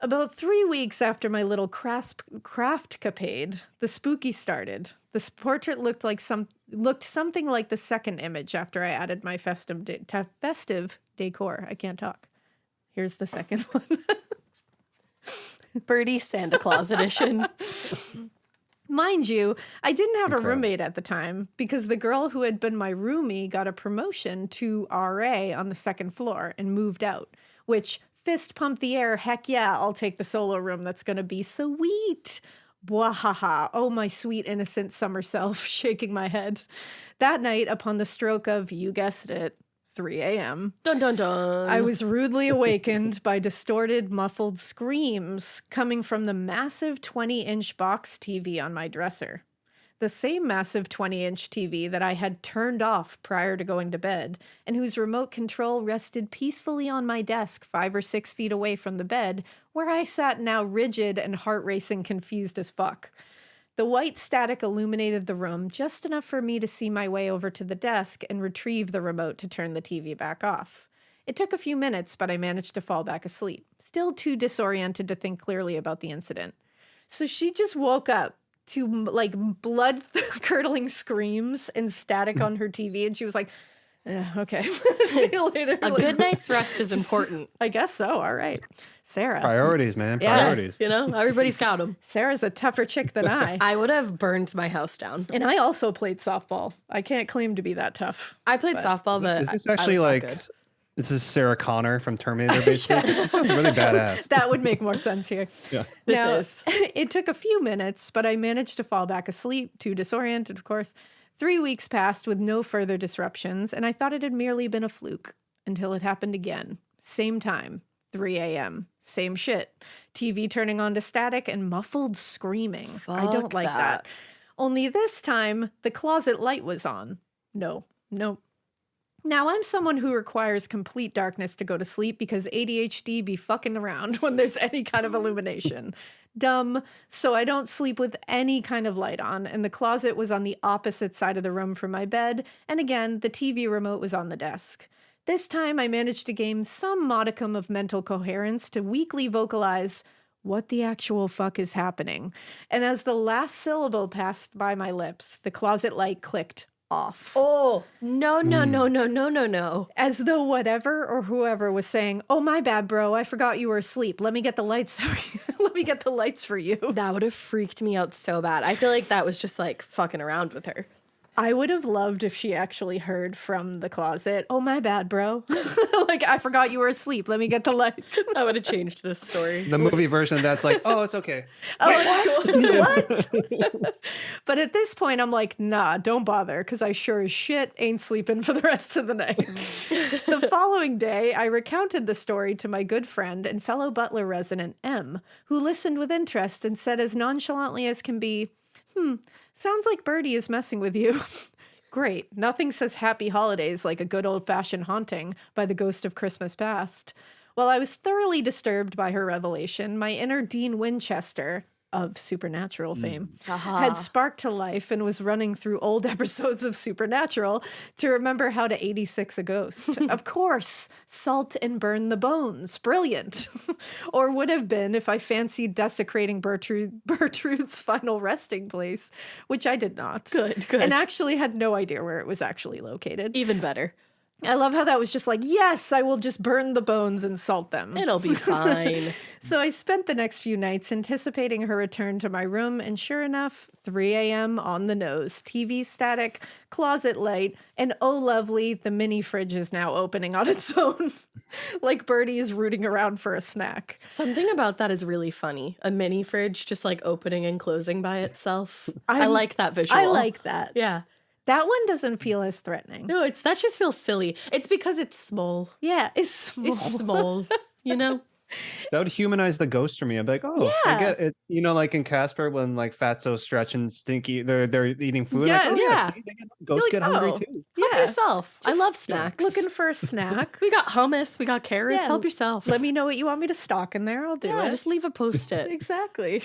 About 3 weeks after my little craft capade, the spooky started. The portrait looked something like the second image after I added my festive decor. I can't talk. Here's the second one. Birdie Santa Claus edition. Mind you, I didn't have Incredible. a roommate at the time because the girl who had been my roomie got a promotion to RA on the second floor and moved out, which fist pump the air. Heck yeah, I'll take the solo room. That's going to be sweet. Bwahaha. Oh, my sweet, innocent summer self, shaking my head. That night, upon the stroke of, you guessed it, 3 a.m., Dun dun dun. I was rudely awakened by distorted, muffled screams coming from the massive 20-inch box TV on my dresser. The same massive 20-inch TV that I had turned off prior to going to bed, and whose remote control rested peacefully on my desk 5 or 6 feet away from the bed, where I sat now rigid and heart-racing confused as fuck. The white static illuminated the room just enough for me to see my way over to the desk and retrieve the remote to turn the TV back off. It took a few minutes, but I managed to fall back asleep, still too disoriented to think clearly about the incident. So she just woke up to like blood-curdling screams and static on her TV, and she was like, okay, see you later. A good night's rest is important. I guess so. All right. Sarah. Priorities, man. Yeah. Priorities. You know, everybody's got them. Sarah's a tougher chick than I. I would have burned my house down. And I also played softball. I can't claim to be that tough. I played softball, but Is this I actually was not like good. this is Sarah Connor from Terminator, basically? This is really badass. That would make more sense here. Yeah. This is. It took a few minutes, but I managed to fall back asleep, too disoriented, of course. 3 weeks passed with no further disruptions, and I thought it had merely been a fluke until it happened again. Same time, 3 a.m. Same shit. TV turning on to static and muffled screaming. I don't Fuck like that. that. Only this time, the closet light was on. No. Now, I'm someone who requires complete darkness to go to sleep because ADHD be fucking around when there's any kind of illumination. Dumb. So I don't sleep with any kind of light on, and the closet was on the opposite side of the room from my bed, and again, the TV remote was on the desk. This time, I managed to gain some modicum of mental coherence to weakly vocalize, what the actual fuck is happening? And as the last syllable passed by my lips, the closet light clicked off. Oh, no. As though whatever or whoever was saying, oh, my bad, bro, I forgot you were asleep. Let me get the lights for you. Let me get the lights for you. That would have freaked me out so bad. I feel like that was just like fucking around with her. I would have loved if she actually heard from the closet, oh, my bad, bro. Like, I forgot you were asleep. Let me get the lights. That would have changed this story. The movie version that's like, oh, it's okay. Oh, it's cool. What? But at this point, I'm like, nah, don't bother, because I sure as shit ain't sleeping for the rest of the night. The following day, I recounted the story to my good friend and fellow Butler resident, M, who listened with interest and said as nonchalantly as can be, sounds like Birdie is messing with you. Great. Nothing says happy holidays like a good old-fashioned haunting by the ghost of Christmas past. While I was thoroughly disturbed by her revelation, my inner Dean Winchester, of Supernatural fame, had sparked to life and was running through old episodes of Supernatural to remember how to 86 a ghost. Of course, salt and burn the bones. Brilliant. Or would have been if I fancied desecrating Bertrude's final resting place, which I did not. Good. And actually had no idea where it was actually located. Even better. I love how that was just like, yes, I will just burn the bones and salt them. It'll be fine. So I spent the next few nights anticipating her return to my room, and sure enough, 3 a.m. on the nose, TV static, closet light, and oh lovely, the mini fridge is now opening on its own. Like Birdie is rooting around for a snack. Something about that is really funny. A mini fridge just like opening and closing by itself. I like that visual. I like that. Yeah. That one doesn't feel as threatening. No, that just feels silly. It's because it's small. Yeah, it's small. It's small, you know? That would humanize the ghost for me. I'd be like, oh, I Yeah. get it. You know, like in Casper when like Fatso, Stretch, and Stinky, they're eating food. Yes. Like, oh, Yeah. see, ghosts You're get like, hungry oh. too. Help Yeah. yourself. I Just love snacks. Looking for a snack. We got hummus. We got carrots. Yeah. Help yourself. Let me know what you want me to stock in there. I'll do yeah, it. just leave a post-it. Exactly.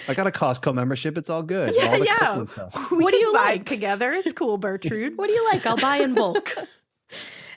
I got a Costco membership. It's all good. Yeah, all the yeah. Christmas stuff. What do you vibe like? together? It's cool, Bertrude. What do you like? I'll buy in bulk.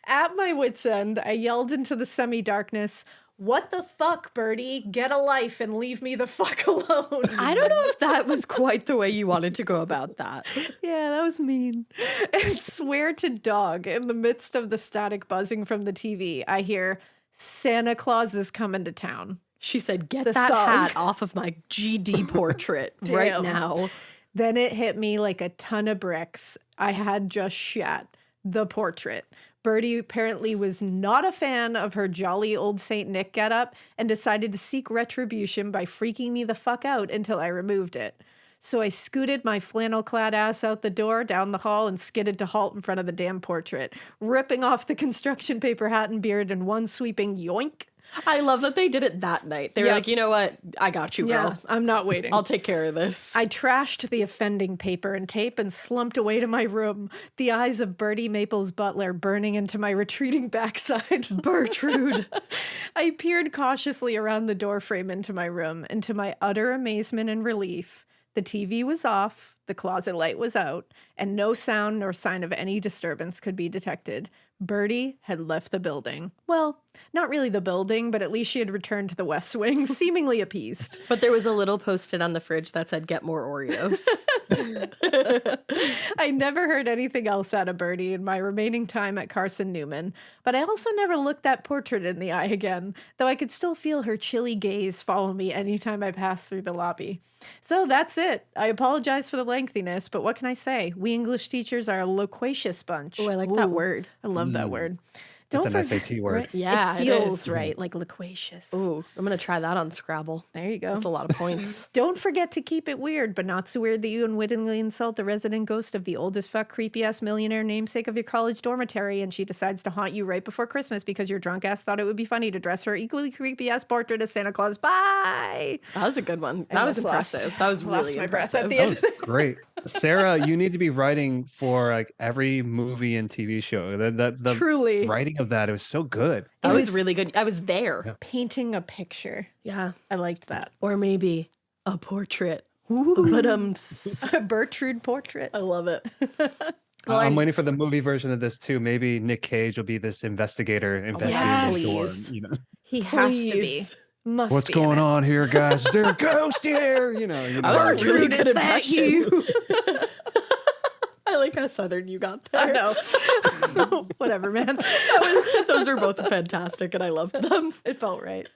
At my wit's end, I yelled into the semi-darkness, "What the fuck, Birdie? Get a life and leave me the fuck alone." I don't know if that was quite the way you wanted to go about that. Yeah, that was mean. And swear to dog, in the midst of the static buzzing from the TV, I hear, "Santa Claus is coming to town." She said, get The that song. hat off of my GD portrait right Damn. now. Then it hit me like a ton of bricks. I had just shat the portrait. Birdie apparently was not a fan of her jolly old Saint Nick getup and decided to seek retribution by freaking me the fuck out until I removed it. So I scooted my flannel-clad ass out the door, down the hall, and skidded to halt in front of the damn portrait, ripping off the construction paper hat and beard in one sweeping yoink. I love that they did it that night. They were Yep. like, you know what? I got you, girl. Yeah, I'm not waiting. I'll take care of this. I trashed the offending paper and tape and slumped away to my room, the eyes of Bertie Maples Butler burning into my retreating backside. Bertrude. I peered cautiously around the doorframe into my room, and to my utter amazement and relief, the TV was off, the closet light was out, and no sound nor sign of any disturbance could be detected. Birdie had left the building. Well, not really the building, but at least she had returned to the West Wing, seemingly appeased. But there was a little post-it on the fridge that said, get more Oreos. I never heard anything else out of Birdie in my remaining time at Carson Newman, but I also never looked that portrait in the eye again, though I could still feel her chilly gaze follow me anytime I passed through the lobby. So that's it. I apologize for the lengthiness, but what can I say? We English teachers are a loquacious bunch. Oh, I like that word. I love that word. It's an forget- SAT word. Right? Yeah, it it feels is. right, like loquacious. Ooh, I'm going to try that on Scrabble. There you go. That's a lot of points. Don't forget to keep it weird, but not so weird that you unwittingly insult the resident ghost of the oldest fuck creepy ass millionaire namesake of your college dormitory, and she decides to haunt you right before Christmas because your drunk ass thought it would be funny to dress her equally creepy ass portrait as Santa Claus. Bye. That was a good one. That was almost impressive. lost- That was lost really my breath impressive. at the That end. was great. Sarah, you need to be writing for like every movie and TV show. The Truly writing of that, it was so good. That It was was- really good. I was there. painting a picture. Yeah. I liked that. Or maybe a portrait. But A Bertrude portrait. I love it. I'm waiting for the movie version of this too. Maybe Nick Cage will be this investigator investigating the door. please. You know, He has to be. Please. Must what's be going in it. on here, guys? Is there a ghost here? You know, That was a Bertrude. really Bertrude, good is that impression. you? I like how southern you got there. I know. Whatever, man. Those were both fantastic and I loved them. It felt right.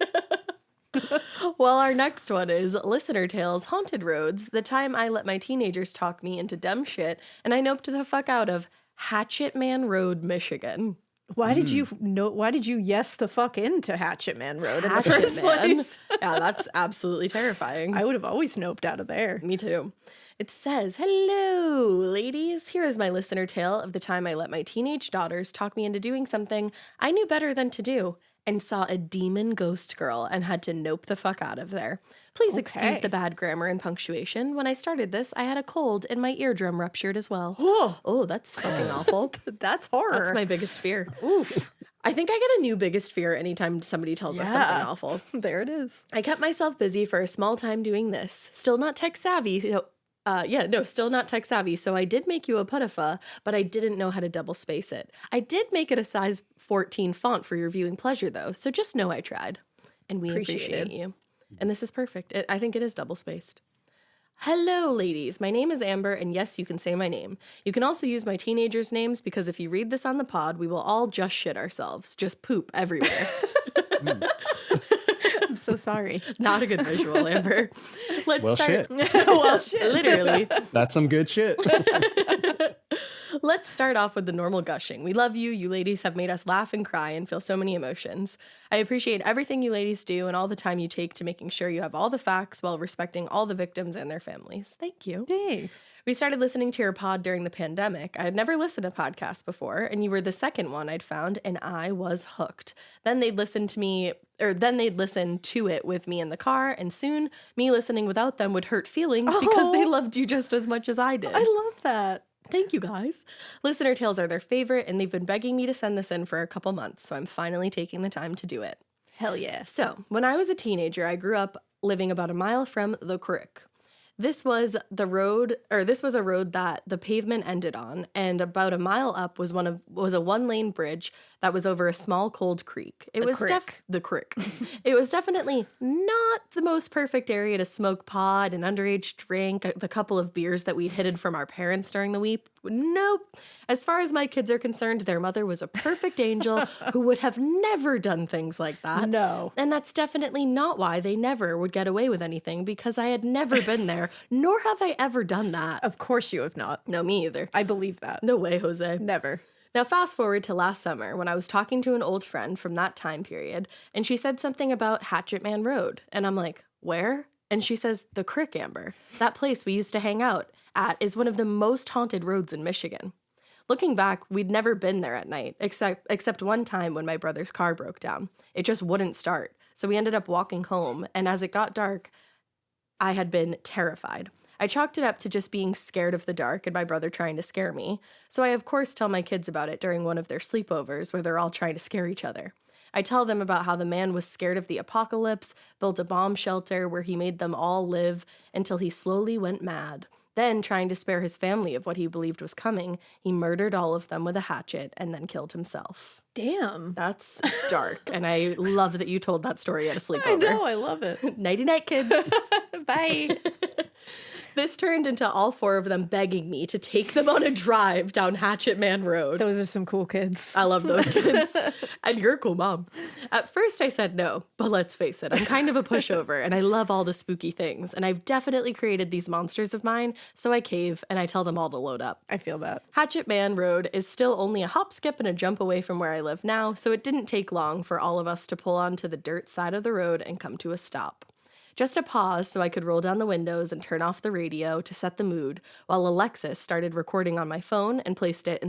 Well, our next one is Listener Tales Haunted Roads. The time I let my teenagers talk me into dumb shit and I noped the fuck out of Hatchet Man Road, Michigan. Why did you know? Why did you yes the fuck into Hatchet Man Road in the Hatchet first Man. place? Yeah, that's absolutely terrifying. I would have always noped out of there. Me too. It says, hello, ladies. Here is my listener tale of the time I let my teenage daughters talk me into doing something I knew better than to do and saw a demon ghost girl and had to nope the fuck out of there. Please excuse Okay. the bad grammar and punctuation. When I started this, I had a cold and my eardrum ruptured as well. Oh, that's fucking awful. That's horror. That's my biggest fear. Oof. I think I get a new biggest fear anytime somebody tells us something Yeah. awful. There it is. I kept myself busy for a small time doing this. Still not tech savvy. Still not tech savvy. So I did make you a putafa, but I didn't know how to double space it. I did make it a size 14 font for your viewing pleasure, though. So just know I tried. And we appreciate Appreciated. you. And this is perfect. I think it is double spaced. Hello, ladies. My name is Amber, and yes, you can say my name. You can also use my teenagers' names because if you read this on the pod, we will all just shit ourselves. Just poop everywhere. I'm so sorry. Not a good visual, Amber. Let's Well, start. shit. Well, shit. Literally. That's some good shit. Let's start off with the normal gushing. We love you. You ladies have made us laugh and cry and feel so many emotions. I appreciate everything you ladies do and all the time you take to making sure you have all the facts while respecting all the victims and their families. Thank you. Thanks. We started listening to your pod during the pandemic. I had never listened to podcasts before, and you were the second one I'd found, and I was hooked. Then they'd listen to it with me in the car, and soon me listening without them would hurt feelings because they loved you just as much as I did. I love that. Thank you, guys. Listener tales are their favorite, and they've been begging me to send this in for a couple months, so I'm finally taking the time to do it. Hell yeah. So, when I was a teenager, I grew up living about a mile from the creek. This was a road that the pavement ended on, and about a mile up was a one-lane bridge that was over a small cold creek. It was definitely not the most perfect area to smoke pot and underage drink, the couple of beers that we'd hidden from our parents during the week. Nope. As far as my kids are concerned, their mother was a perfect angel who would have never done things like that. No. And that's definitely not why they never would get away with anything, because I had never been there, nor have I ever done that. Of course you have not. No, me either. I believe that. No way, Jose. Never. Now, fast forward to last summer when I was talking to an old friend from that time period, and she said something about Hatchet Man Road. And I'm like, where? And she says, the Crick, Amber. That place we used to hang out at is one of the most haunted roads in Michigan. Looking back, we'd never been there at night, except one time when my brother's car broke down. It just wouldn't start. So we ended up walking home, and as it got dark, I had been terrified. I chalked it up to just being scared of the dark and my brother trying to scare me. So I, of course, tell my kids about it during one of their sleepovers where they're all trying to scare each other. I tell them about how the man was scared of the apocalypse, built a bomb shelter where he made them all live until he slowly went mad. Then, trying to spare his family of what he believed was coming, he murdered all of them with a hatchet and then killed himself. Damn. That's dark, and I love that you told that story at a sleepover. I know, I love it. Nighty-night, kids. Bye. This turned into all four of them begging me to take them on a drive down Hatchet Man Road. Those are some cool kids. I love those kids. And you're a cool mom. At first I said no, but let's face it, I'm kind of a pushover and I love all the spooky things. And I've definitely created these monsters of mine, so I cave and I tell them all to load up. I feel that. Hatchet Man Road is still only a hop, skip, and a jump away from where I live now, so it didn't take long for all of us to pull onto the dirt side of the road and come to a stop. Just a pause so I could roll down the windows and turn off the radio to set the mood, while Alexis started recording on my phone and placed it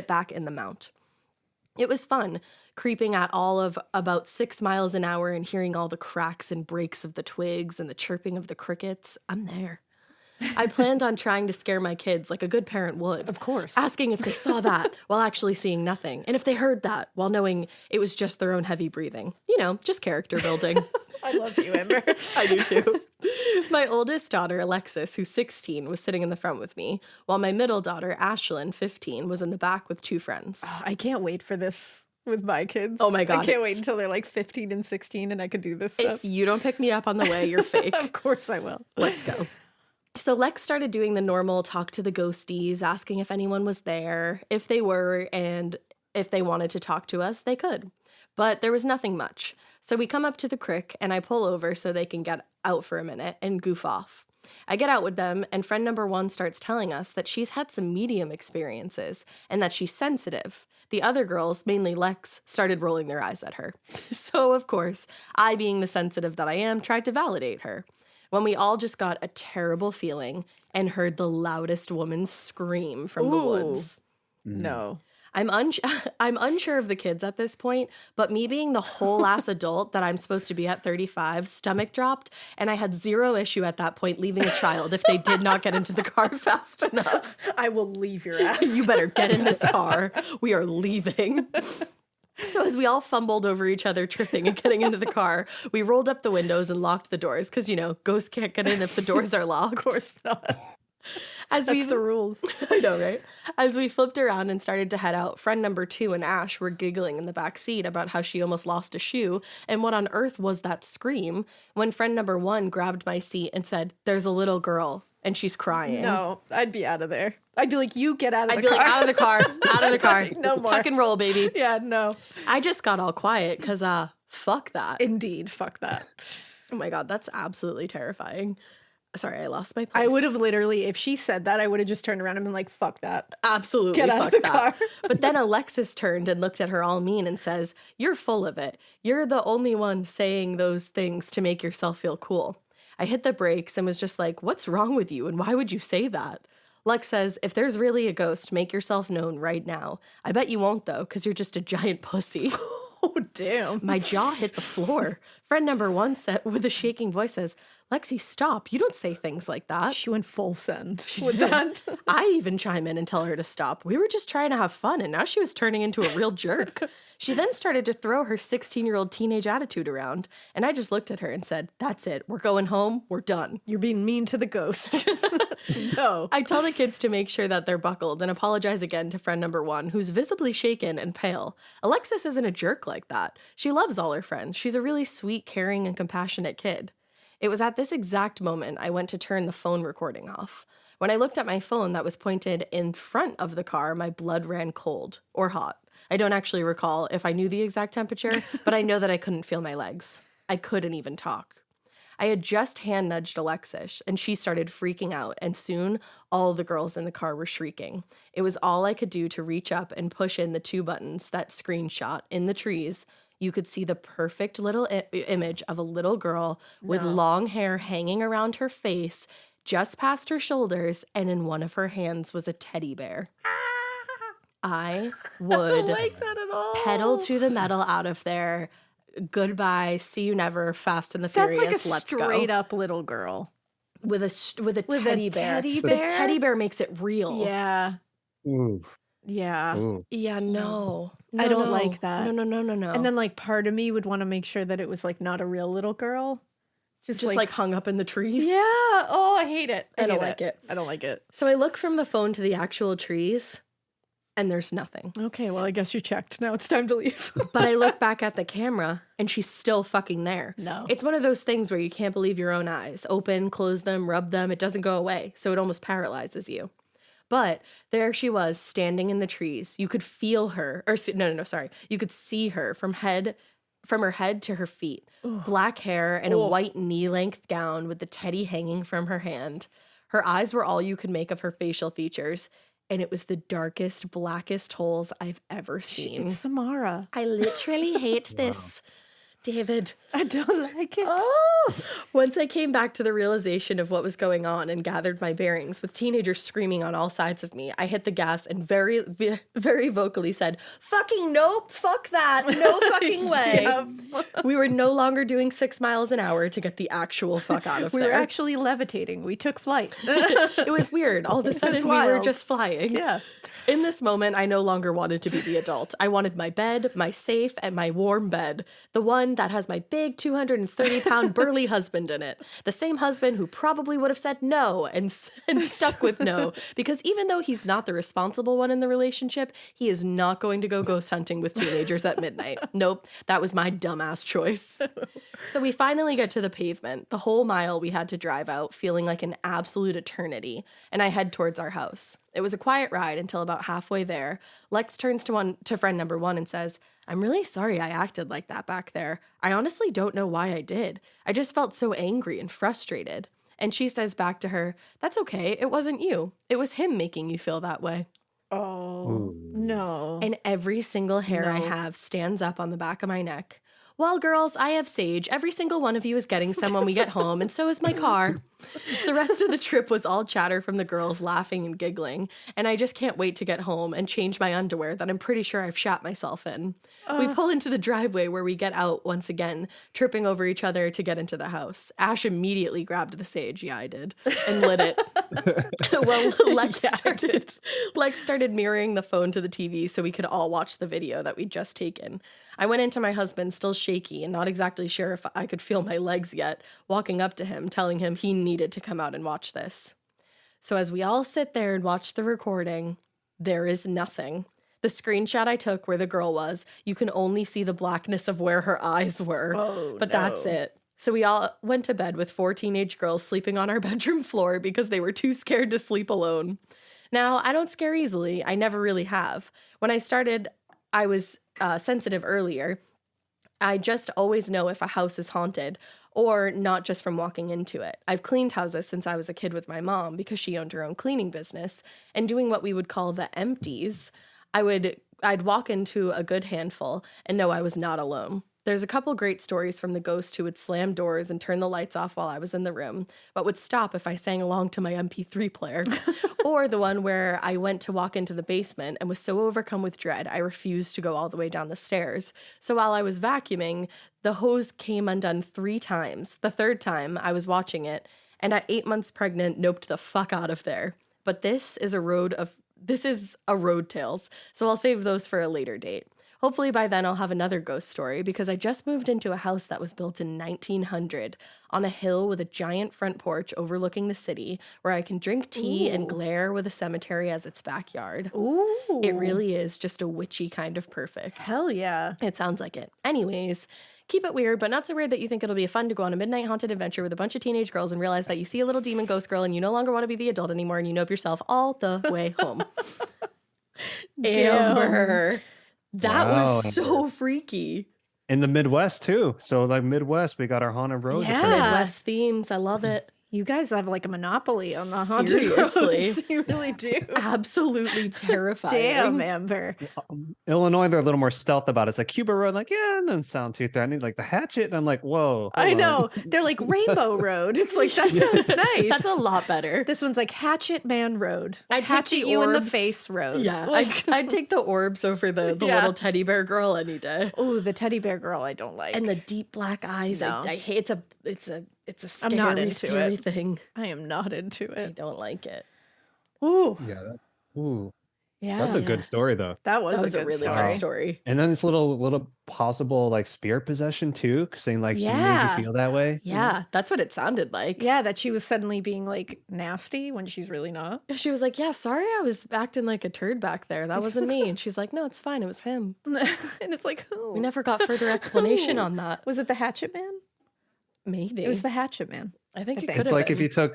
back in the mount. It was fun, creeping at all of about 6 miles an hour and hearing all the cracks and breaks of the twigs and the chirping of the crickets. I'm there. I planned on trying to scare my kids like a good parent would. Of course. Asking if they saw that while actually seeing nothing, and if they heard that while knowing it was just their own heavy breathing. You know, just character building. I love you, Amber. I do too. My oldest daughter, Alexis, who's 16, was sitting in the front with me, while my middle daughter, Ashlyn, 15, was in the back with 2 friends. Oh, I can't wait for this with my kids. Oh my God. I can't wait until they're like 15 and 16 and I could do this stuff. If you don't pick me up on the way, you're fake. Of course I will. Let's go. So Lex started doing the normal talk to the ghosties, asking if anyone was there. If they were, and if they wanted to talk to us, they could. But there was nothing much. So we come up to the crick, and I pull over so they can get out for a minute and goof off. I get out with them, and friend number 1 starts telling us that she's had some medium experiences and that she's sensitive. The other girls, mainly Lex, started rolling their eyes at her. So, of course, I, being the sensitive that I am, tried to validate her. When we all just got a terrible feeling and heard the loudest woman scream from the woods. No. I'm unsure of the kids at this point, but me being the whole ass adult that I'm supposed to be at 35, stomach dropped, and I had zero issue at that point leaving a child if they did not get into the car fast enough. I will leave your ass. You better get in this car. We are leaving. So as we all fumbled over each other, tripping and getting into the car, we rolled up the windows and locked the doors because, you know, ghosts can't get in if the doors are locked. Of course not. As That's the rules. I know, right? As we flipped around and started to head out, friend number 2 and Ash were giggling in the back seat about how she almost lost a shoe and what on earth was that scream when friend number 1 grabbed my seat and said, "There's a little girl and she's crying." No, I'd be out of there. I'd be like, you get out of I'd the be car. like, out of the car, out of the car. No more. Tuck and roll, baby. Yeah, no. I just got all quiet because, fuck that. Indeed, fuck that. Oh my God, that's absolutely terrifying. Sorry, I lost my place. I would have literally, if she said that, I would have just turned around and been like, fuck that. absolutely Get out fuck of the that. car. But then Alexis turned and looked at her all mean and says, "You're full of it. You're the only one saying those things to make yourself feel cool." I hit the brakes and was just like, "What's wrong with you? And why would you say that?" Lex says, "If there's really a ghost, make yourself known right now. I bet you won't though, because you're just a giant pussy." Oh, damn. My jaw hit the floor. Friend number 1 said with a shaking voice says, "Lexi, stop. You don't say things like that." She went full send She with did. that. I even chime in and tell her to stop. We were just trying to have fun, and now she was turning into a real jerk. She then started to throw her 16-year-old teenage attitude around, and I just looked at her and said, "That's it. We're going home. We're done." You're being mean to the ghost. No. I tell the kids to make sure that they're buckled and apologize again to friend number 1, who's visibly shaken and pale. Alexis isn't a jerk like that. She loves all her friends. She's a really sweet, caring, and compassionate kid. It was at this exact moment I went to turn the phone recording off. When I looked at my phone that was pointed in front of the car, my blood ran cold or hot. I don't actually recall if I knew the exact temperature, but I know that I couldn't feel my legs. I couldn't even talk. I had just hand nudged Alexis, and she started freaking out, and soon all the girls in the car were shrieking. It was all I could do to reach up and push in the 2 buttons that screenshot in the trees. You could see the perfect little image of a little girl with long hair hanging around her face, just past her shoulders, and in one of her hands was a teddy bear. I would like that at all. pedal to the metal out of there. Goodbye, see you never, Fast and the That's Furious, like a let's straight go. up little girl. With a teddy bear. teddy The bear? teddy bear makes it real. Yeah. Ooh, Yeah. ooh. Yeah, no. I don't no. like that. No. And then like part of me would want to make sure that it was like not a real little girl. just like hung up in the trees. yeah. Oh, I hate it. I don't hate like it. I don't like it. So I look from the phone to the actual trees, and there's nothing. Okay, well, I guess you checked. Now it's time to leave. But I look back at the camera, and she's still fucking there. No. It's one of those things where you can't believe your own eyes. Open, close them, rub them. It doesn't go away, so it almost paralyzes you. But there she was, standing in the trees. You could feel her, or no, sorry. You could see her from her head to her feet. Black hair and a white knee-length gown with the teddy hanging from her hand. Her eyes were all you could make of her facial features, and it was the darkest, blackest holes I've ever seen. It's Samara. I literally hate this, David. I don't like it. Oh! Once I came back to the realization of what was going on and gathered my bearings, with teenagers screaming on all sides of me, I hit the gas and very, very vocally said, "Fucking nope, fuck that, no fucking way." We were no longer doing 6 miles an hour to get the actual fuck out of We there. were actually levitating. We took flight. It was weird. All of a sudden, we were wild. just flying. Yeah. In this moment, I no longer wanted to be the adult. I wanted my bed, my safe, and my warm bed. The one that has my big 230-pound burly husband in it. The same husband who probably would have said no and stuck with no. Because even though he's not the responsible one in the relationship, he is not going to go ghost hunting with teenagers at midnight. Nope, that was my dumbass choice. So we finally get to the pavement. The whole mile we had to drive out, feeling like an absolute eternity. And I head towards our house. It was a quiet ride until about halfway there. Lex turns to friend number 1 and says, "I'm really sorry I acted like that back there. I honestly don't know why I did. I just felt so angry and frustrated." And she says back to her, "That's okay. It wasn't you. It was him making you feel that way." Oh, no. And every single hair I No. have stands up on the back of my neck. "Well, girls, I have sage. Every single one of you is getting some when we get home, and so is my car." The rest of the trip was all chatter from the girls laughing and giggling, and I just can't wait to get home and change my underwear that I'm pretty sure I've shat myself in. We pull into the driveway where we get out once again, tripping over each other to get into the house. Ash immediately grabbed the sage, yeah, I did, and lit it. Well, Lex started mirroring the phone to the TV so we could all watch the video that we'd just taken. I went into my husband, still shaky and not exactly sure if I could feel my legs yet, walking up to him, telling him he needed to come out and watch this. So as we all sit there and watch the recording, there is nothing. The screenshot I took where the girl was, you can only see the blackness of where her eyes were. Oh, but that's it. So we all went to bed with 4 teenage girls sleeping on our bedroom floor because they were too scared to sleep alone. Now, I don't scare easily. I never really have. When I started, I was sensitive earlier. I just always know if a house is haunted, or not just from walking into it. I've cleaned houses since I was a kid with my mom because she owned her own cleaning business, and doing what we would call the empties, I'd walk into a good handful and know I was not alone. There's a couple great stories from the ghost who would slam doors and turn the lights off while I was in the room, but would stop if I sang along to my MP3 player. Or the one where I went to walk into the basement and was so overcome with dread, I refused to go all the way down the stairs. So while I was vacuuming, the hose came undone 3 times. The 3rd time, I was watching it, and at 8 months pregnant, noped the fuck out of there. But this is a road tales, so I'll save those for a later date. Hopefully by then I'll have another ghost story because I just moved into a house that was built in 1900 on a hill with a giant front porch overlooking the city where I can drink tea and glare with a cemetery as its backyard. Ooh. It really is just a witchy kind of perfect. Hell yeah. It sounds like it. Anyways, keep it weird, but not so weird that you think it'll be fun to go on a midnight haunted adventure with a bunch of teenage girls and realize that you see a little demon ghost girl and you no longer want to be the adult anymore and you nope yourself all the way home. Amber. That Wow, was so freaky. In the Midwest too. So like Midwest, we got our haunted roads. Yeah. apparently. Midwest themes. I love it. You guys have like a monopoly on the haunted Seriously. roads. You really do. Absolutely terrifying. Damn, Amber. Illinois, they're a little more stealth about it. It's like Cuba Road, like, yeah, it doesn't sound too threatening. Like the Hatchet, and I'm like, whoa. I hold on. know. They're like Rainbow Road. It's like, that sounds nice. That's a lot better. This one's like Hatchet Man Road. I'd take Hatchet the you in the orbs. face road. Yeah, Like, I'd take the orbs over the Yeah. little teddy bear girl any day. oh, the teddy bear girl I don't like. And the deep black eyes. No. I hate it's a I'm not scary, into scary it. thing. I am not into I it. don't like it. Ooh. Yeah, Yeah. that's a good story though. That was, That was a a good really story. good story. And then this little possible like spirit possession too, saying like she made Yeah. you feel that way. Yeah, that's what it sounded like. Yeah, that she was suddenly being like nasty when she's really not. She was like, yeah, sorry I was acting like a turd back there. That wasn't me. And she's like, no, it's fine. It was him. And it's like, who? We never got further explanation on that. Was it the Hatchet Man? Maybe. It was the Hatchet Man. I think I it think. could It's have like been. if you took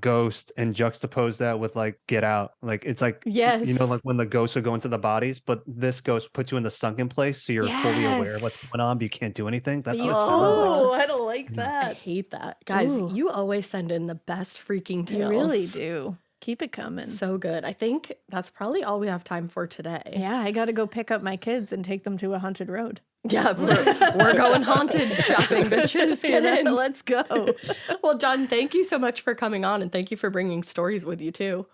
Ghost and juxtaposed that with like Get Out. Like it's like Yes. you know, like when the ghosts would go into the bodies, but this ghost puts you in the sunken place, so you're fully aware of what's Yes. going on, but you can't do anything. That's But what you- it sounded like. Oh, I don't like I that. hate that. Guys, Ooh. you always send in the best freaking You tales. really do. Keep it coming. So good. I think that's probably all we have time for today. Yeah, I got to go pick up my kids and take them to a haunted road. Yeah, we're going haunted shopping, bitches. Get in. Let's go. Well, John, thank you so much for coming on, and thank you for bringing stories with you too.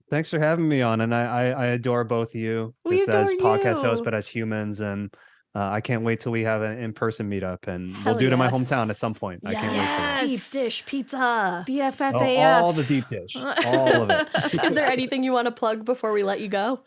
Thanks for having me on, and I adore both of you We just as adore podcast you. hosts, but as humans, and I can't wait till we have an in-person meetup, and Hell we'll do it in my yes. hometown at some point. I can't wait. Yes. Deep dish pizza. BFFAF. All the deep dish, all of it. Is there anything you want to plug before we let you go?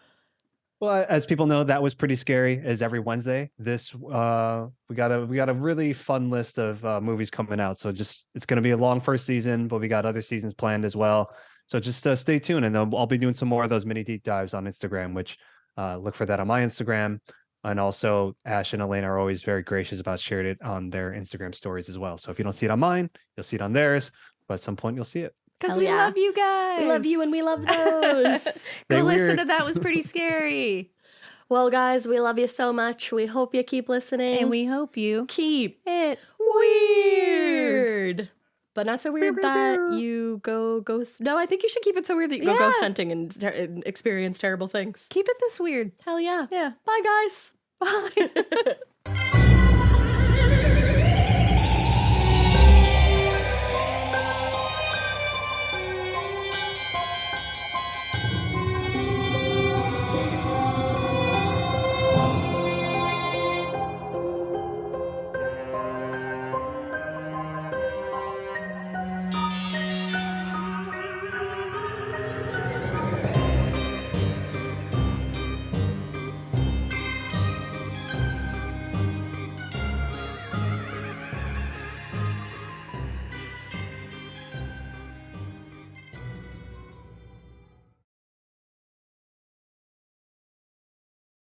Well, as people know, that was pretty scary. Is every Wednesday. This we got a really fun list of movies coming out. So just it's going to be a long first season, but we got other seasons planned as well. So just stay tuned, and I'll be doing some more of those mini deep dives on Instagram. Which look for that on my Instagram, and also Ash and Alaina are always very gracious about sharing it on their Instagram stories as well. So if you don't see it on mine, you'll see it on theirs. But at some point, you'll see it. Because Hell we yeah. love you guys. We love you and we love those. Go Stay listen weird. to That Was Pretty Scary. Well, guys, we love you so much. We hope you keep listening. And we hope you keep it weird. But not so weird that you go ghost. No, I think you should keep it so weird that you go Yeah. ghost hunting and experience terrible things. keep it this weird. Hell yeah. Yeah. Bye, guys. Bye.